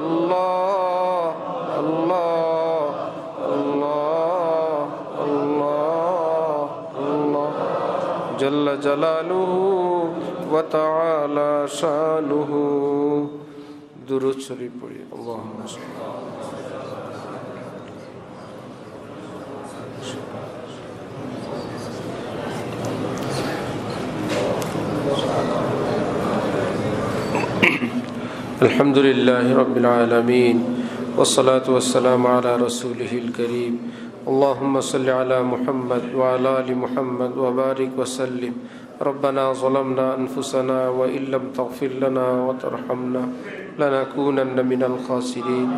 আল্লাহ আল্লাহ আল্লাহ আল্লাহ আল্লাহ জাল্লা জালালুহু ওয়া তাআলা শানুহু। দুরূদ শরীফ পড়ি। আল্লাহুম্মা সাল্লি আলহামদুলিল্লাহি রাব্বিল আলামিন ওয়াসসালাতু ওয়াসসালামু আলা রাসূলিহিল কারীম। আল্লাহুম্মা সাল্লি আলা মুহাম্মাদ ওয়া আলা আলি মুহাম্মাদ ওয়া বারিক ওয়া সাল্লিম। ربنا ظلمنا أنفسنا وإن لم تغفر لنا وترحمنا لنكونن من الخاسرين.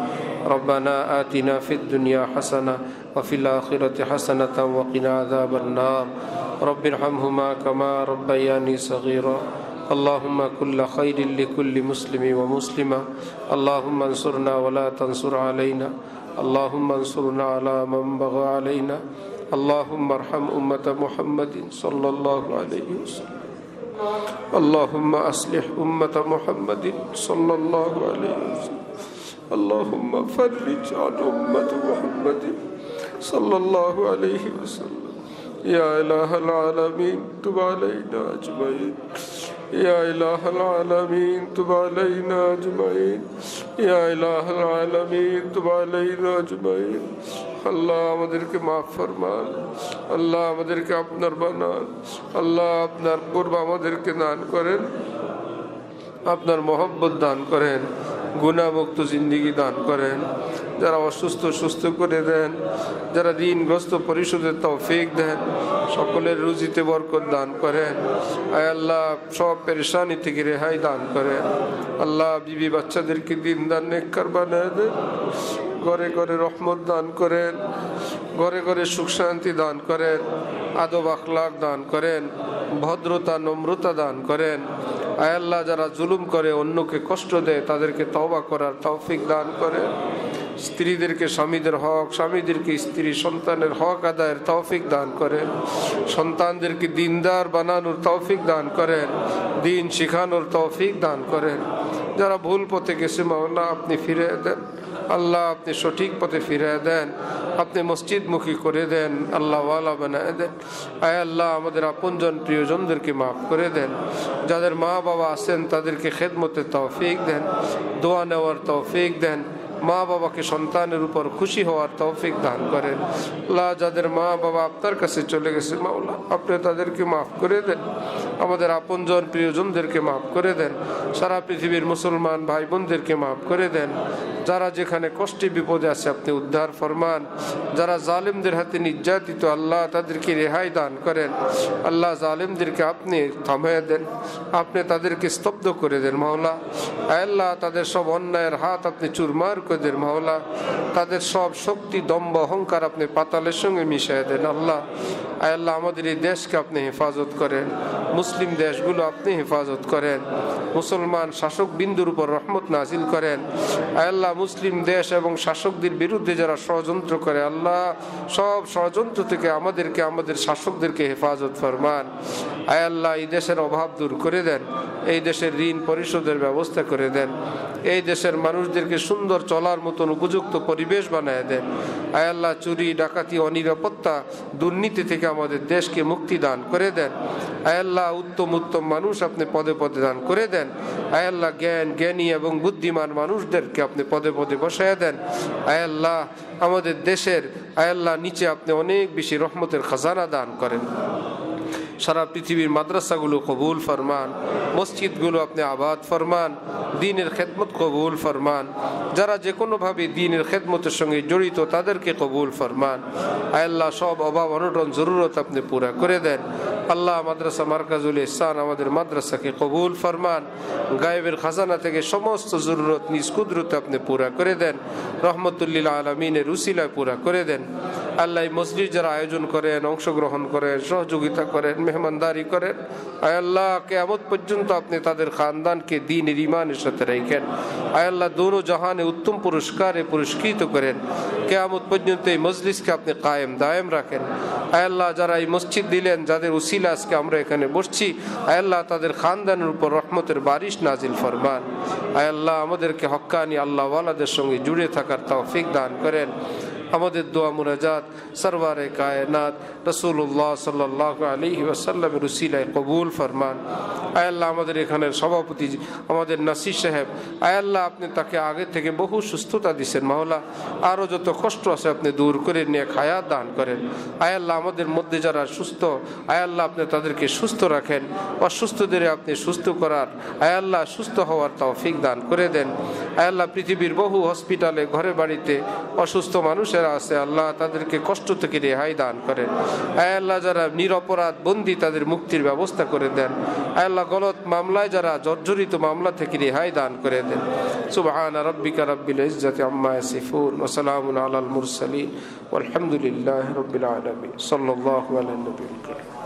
ربنا آتنا في الدنيا حسنة وفي الآخرة حسنة وقنا عذاب النار. رب ارحمهما كما ربياني صغيرا. اللهم كل خير لكل مسلم ومسلمة. اللهم انصرنا ولا تنصر علينا. اللهم انصرنا على من بغى علينا. اللهم ارحم أمة محمد صلى الله عليه وسلم. اللهم أصلح أمة محمد صلى الله عليه وسلم. اللهم فرج عن أمة محمد صلى الله عليه وسلم. يا إله العالمين تب علينا أجمعين. يا إله العالمين تب علينا أجمعين. يا إله العالمين تب علينا أجمعين. আল্লাহ আমাদেরকে মাফ ফরমান, আল্লাহ আমাদেরকে আপনার বানান, আল্লাহ আপনার পূর্ব আমাদেরকে দান করেন, আপনার মহব্বত দান করেন, গুনাহমুক্ত জিন্দেগি দান করেন। যারা অসুস্থ সুস্থ করে দেন, যারা ঋণগ্রস্ত পরিশোধের তৌফিক দেন, সকলের রুজিতে বরকত দান করেন। আয় আল্লাহ সব পেরেশানি থেকে রেহাই দান করেন। আল্লাহ বিবি বাচ্চাদেরকে দিনদার নেককার বানায় দেন। ঘরে ঘরে রহমত দান করেন, ঘরে ঘরে সুখ শান্তি দান করেন, আদব আখলাক দান করেন, ভদ্রতা নম্রতা দান করেন। আয় আল্লাহ যারা জুলুম করে, অন্যকে কষ্ট দেয়, তাদেরকে তওবা করার তৌফিক দান করেন। স্ত্রীদেরকে স্বামীদের হক, স্বামীদেরকে স্ত্রী সন্তানের হক আদায়ের তৌফিক দান করেন। সন্তানদেরকে দিনদার বানানোর তৌফিক দান করেন, দিন শিখানোর তৌফিক দান করেন। যারা ভুল পথে গেছে মাওলা আপনি ফিরে দেন, আল্লাহ আপনি সঠিক পথে ফিরে দেন, আপনি মসজিদমুখী করে দেন, আল্লাহ ওয়ালা বানায় দেন। আয় আল্লাহ আমাদের আপনজন প্রিয়জনদেরকে মাফ করে দেন। যাদের মা বাবা আছেন তাদেরকে খেদমতের তৌফিক দেন, দোয়া নেওয়ার তৌফিক দেন। মা বাবাকে সন্তানের উপর খুশি হওয়ার তৌফিক দান করেন। আল্লাহ যাদের মা বাবা আপনার কাছে চলে গেছে মাওলা আপনি তাদেরকে মাফ করে দেন, আমাদের আপনজন প্রিয়জনদেরকে মাফ করে দেন। সারা পৃথিবীর মুসলমান ভাই বোনদেরকে মাফ করে দেন। যারা যেখানে কষ্টে বিপদে আছে আপনি উদ্ধার ফরমান। যারা জালিমদের হাতে নির্যাতিত আল্লাহ তাদেরকে রেহাই দান করেন। আল্লাহ জালিমদেরকে আপনি থামিয়ে দেন, আপনি তাদেরকে স্তব্ধ করে দেন মাওলা। আল্লাহ তাদের সব অন্যায়ের হাত আপনি চুরমার করে দেন মাওলা। তাদের সব শক্তি দম্ভ অহংকার আপনি পাতালের সঙ্গে মিশিয়ে দেন আল্লাহ। আল্লাহ আমাদের এই দেশকে আপনি হেফাজত করেন, মুসলিম দেশগুলো আপনি হেফাজত করেন, মুসলমান শাসক বিন্দুর উপর রহমত নাজিল করেন। আল্লাহ মুসলিম দেশ এবং শাসকদের বিরুদ্ধে যারা ষড়যন্ত্র করে আল্লাহ সব ষড়যন্ত্র থেকে আমাদেরকে আমাদের শাসকদেরকে হেফাজত ফরমান। আয় আল্লাহ এই দেশের অভাব দূর করে দেন, এই দেশের ঋণ পরিশোধের ব্যবস্থা করে দেন, এই দেশের মানুষদেরকে সুন্দর চলার মতন উপযুক্ত পরিবেশ বানায় দেন। আয় আল্লাহ চুরি ডাকাতি অনিরাপত্তা দুর্নীতি থেকে আমাদের দেশকে মুক্তি দান করে দেন। আয় আল্লাহ উত্তম উত্তম মানুষ আপনি পদে পদে দান করে দেন। আয় আল্লাহ জ্ঞানী এবং বুদ্ধিমান মানুষদেরকে আপনি পদে পদে বসায় দেন। আয় আল্লাহ আমাদের দেশের আয় আল্লাহ নিচে আপনি অনেক বেশি রহমতের খাজানা দান করেন। সারা পৃথিবীর মাদ্রাসাগুলো কবুল ফরমান, মসজিদগুলো আপনি আবাদ ফরমান, দ্বীনের খেদমত কবুল ফরমান। যারা যে কোনোভাবে দ্বীনের খেদমতের সঙ্গে জড়িত তাদেরকে কবুল ফরমান। আয় আল্লাহ সব অভাব অনটন জরুরত আপনি পুরা করে দেন। আল্লাহ মাদ্রাসা মারকাজুল ইহসান আমাদের মাদ্রাসাকে কবুল ফরমান। গায়েবের খাজানা থেকে সমস্ত জরুরত নিজ কুদরতে আপনি পুরা করে দেন, রহমতুল্লিল আলমিনের উসিলায় পুরা করে দেন। আল্লাহ মসজিদ যারা আয়োজন করেন, অংশগ্রহণ করেন, সহযোগিতা করেন, মেহমানদারি করেন, আয় আল্লাহ কিয়ামত পর্যন্ত আপনি তাদের খানদানকে দ্বীনের ঈমানের সাথে রাখেন। আয় আল্লাহ দোনো জাহানে উত্তম পুরস্কারে পুরস্কৃত করেন। কিয়ামত পর্যন্ত এই মজলিসকে আপনি কায়েম দায়েম রাখেন। আয় আল্লাহ যারা এই মসজিদ দিলেন, যাদের উসিলা উসিলা আজকে আমরা এখানে বসছি। আয় আল্লাহ তাদের খানদানের উপর রহমতের বারিশ নাজিল ফরমান। আয় আল্লাহ আমাদেরকে হক্কানি আল্লাহ ওয়ালাদের সঙ্গে জুড়ে থাকার তৌফিক দান করেন। আমাদের দোয়া মুনাজাত সরওয়ারে কায়নাত রাসূলুল্লাহ সাল্লাল্লাহু আলাইহি ওয়াসাল্লামের উসিলায় কবুল ফরমান। আয় আল্লাহ আমাদের এখানের সভাপতি আমাদের নাসির সাহেব, আয় আল্লাহ আপনি তাকে আগে থেকে বহু সুস্থতা দিয়েছেন মাওলা, আরও যত কষ্ট আছে আপনি দূর করে নিয়ে হায়াত দান করেন। আয় আল্লাহ আমাদের মধ্যে যারা সুস্থ, আয় আল্লাহ আপনি তাদেরকে সুস্থ রাখেন, অসুস্থদের আপনি সুস্থ করার, আয় আল্লাহ সুস্থ হওয়ার তৌফিক দান করে দেন। আয় আল্লাহ পৃথিবীর বহু হসপিটালে ঘরে বাড়িতে অসুস্থ মানুষেরা আছে, আল্লাহ তাদেরকে কষ্ট থেকে রেহাই দান করেন। আয় আল্লাহ যারা নিরপরাধ বন্দী তাদের মুক্তির ব্যবস্থা করে দেন। আয় আল্লাহ গলত মামলায় যারা জর্জরিত মামলা থেকে রেহাই দান করে দেন। সুবহান রাব্বিকা রাব্বিল ইজ্জাতি আম্মা ইয়াসিফুন ওয়া সালামুন আলাল মুরসালিন ওয়ালহামদুলিল্লাহি রাব্বিল আলামিন সাল্লাল্লাহু আলা নবিয়্যিল কারীম।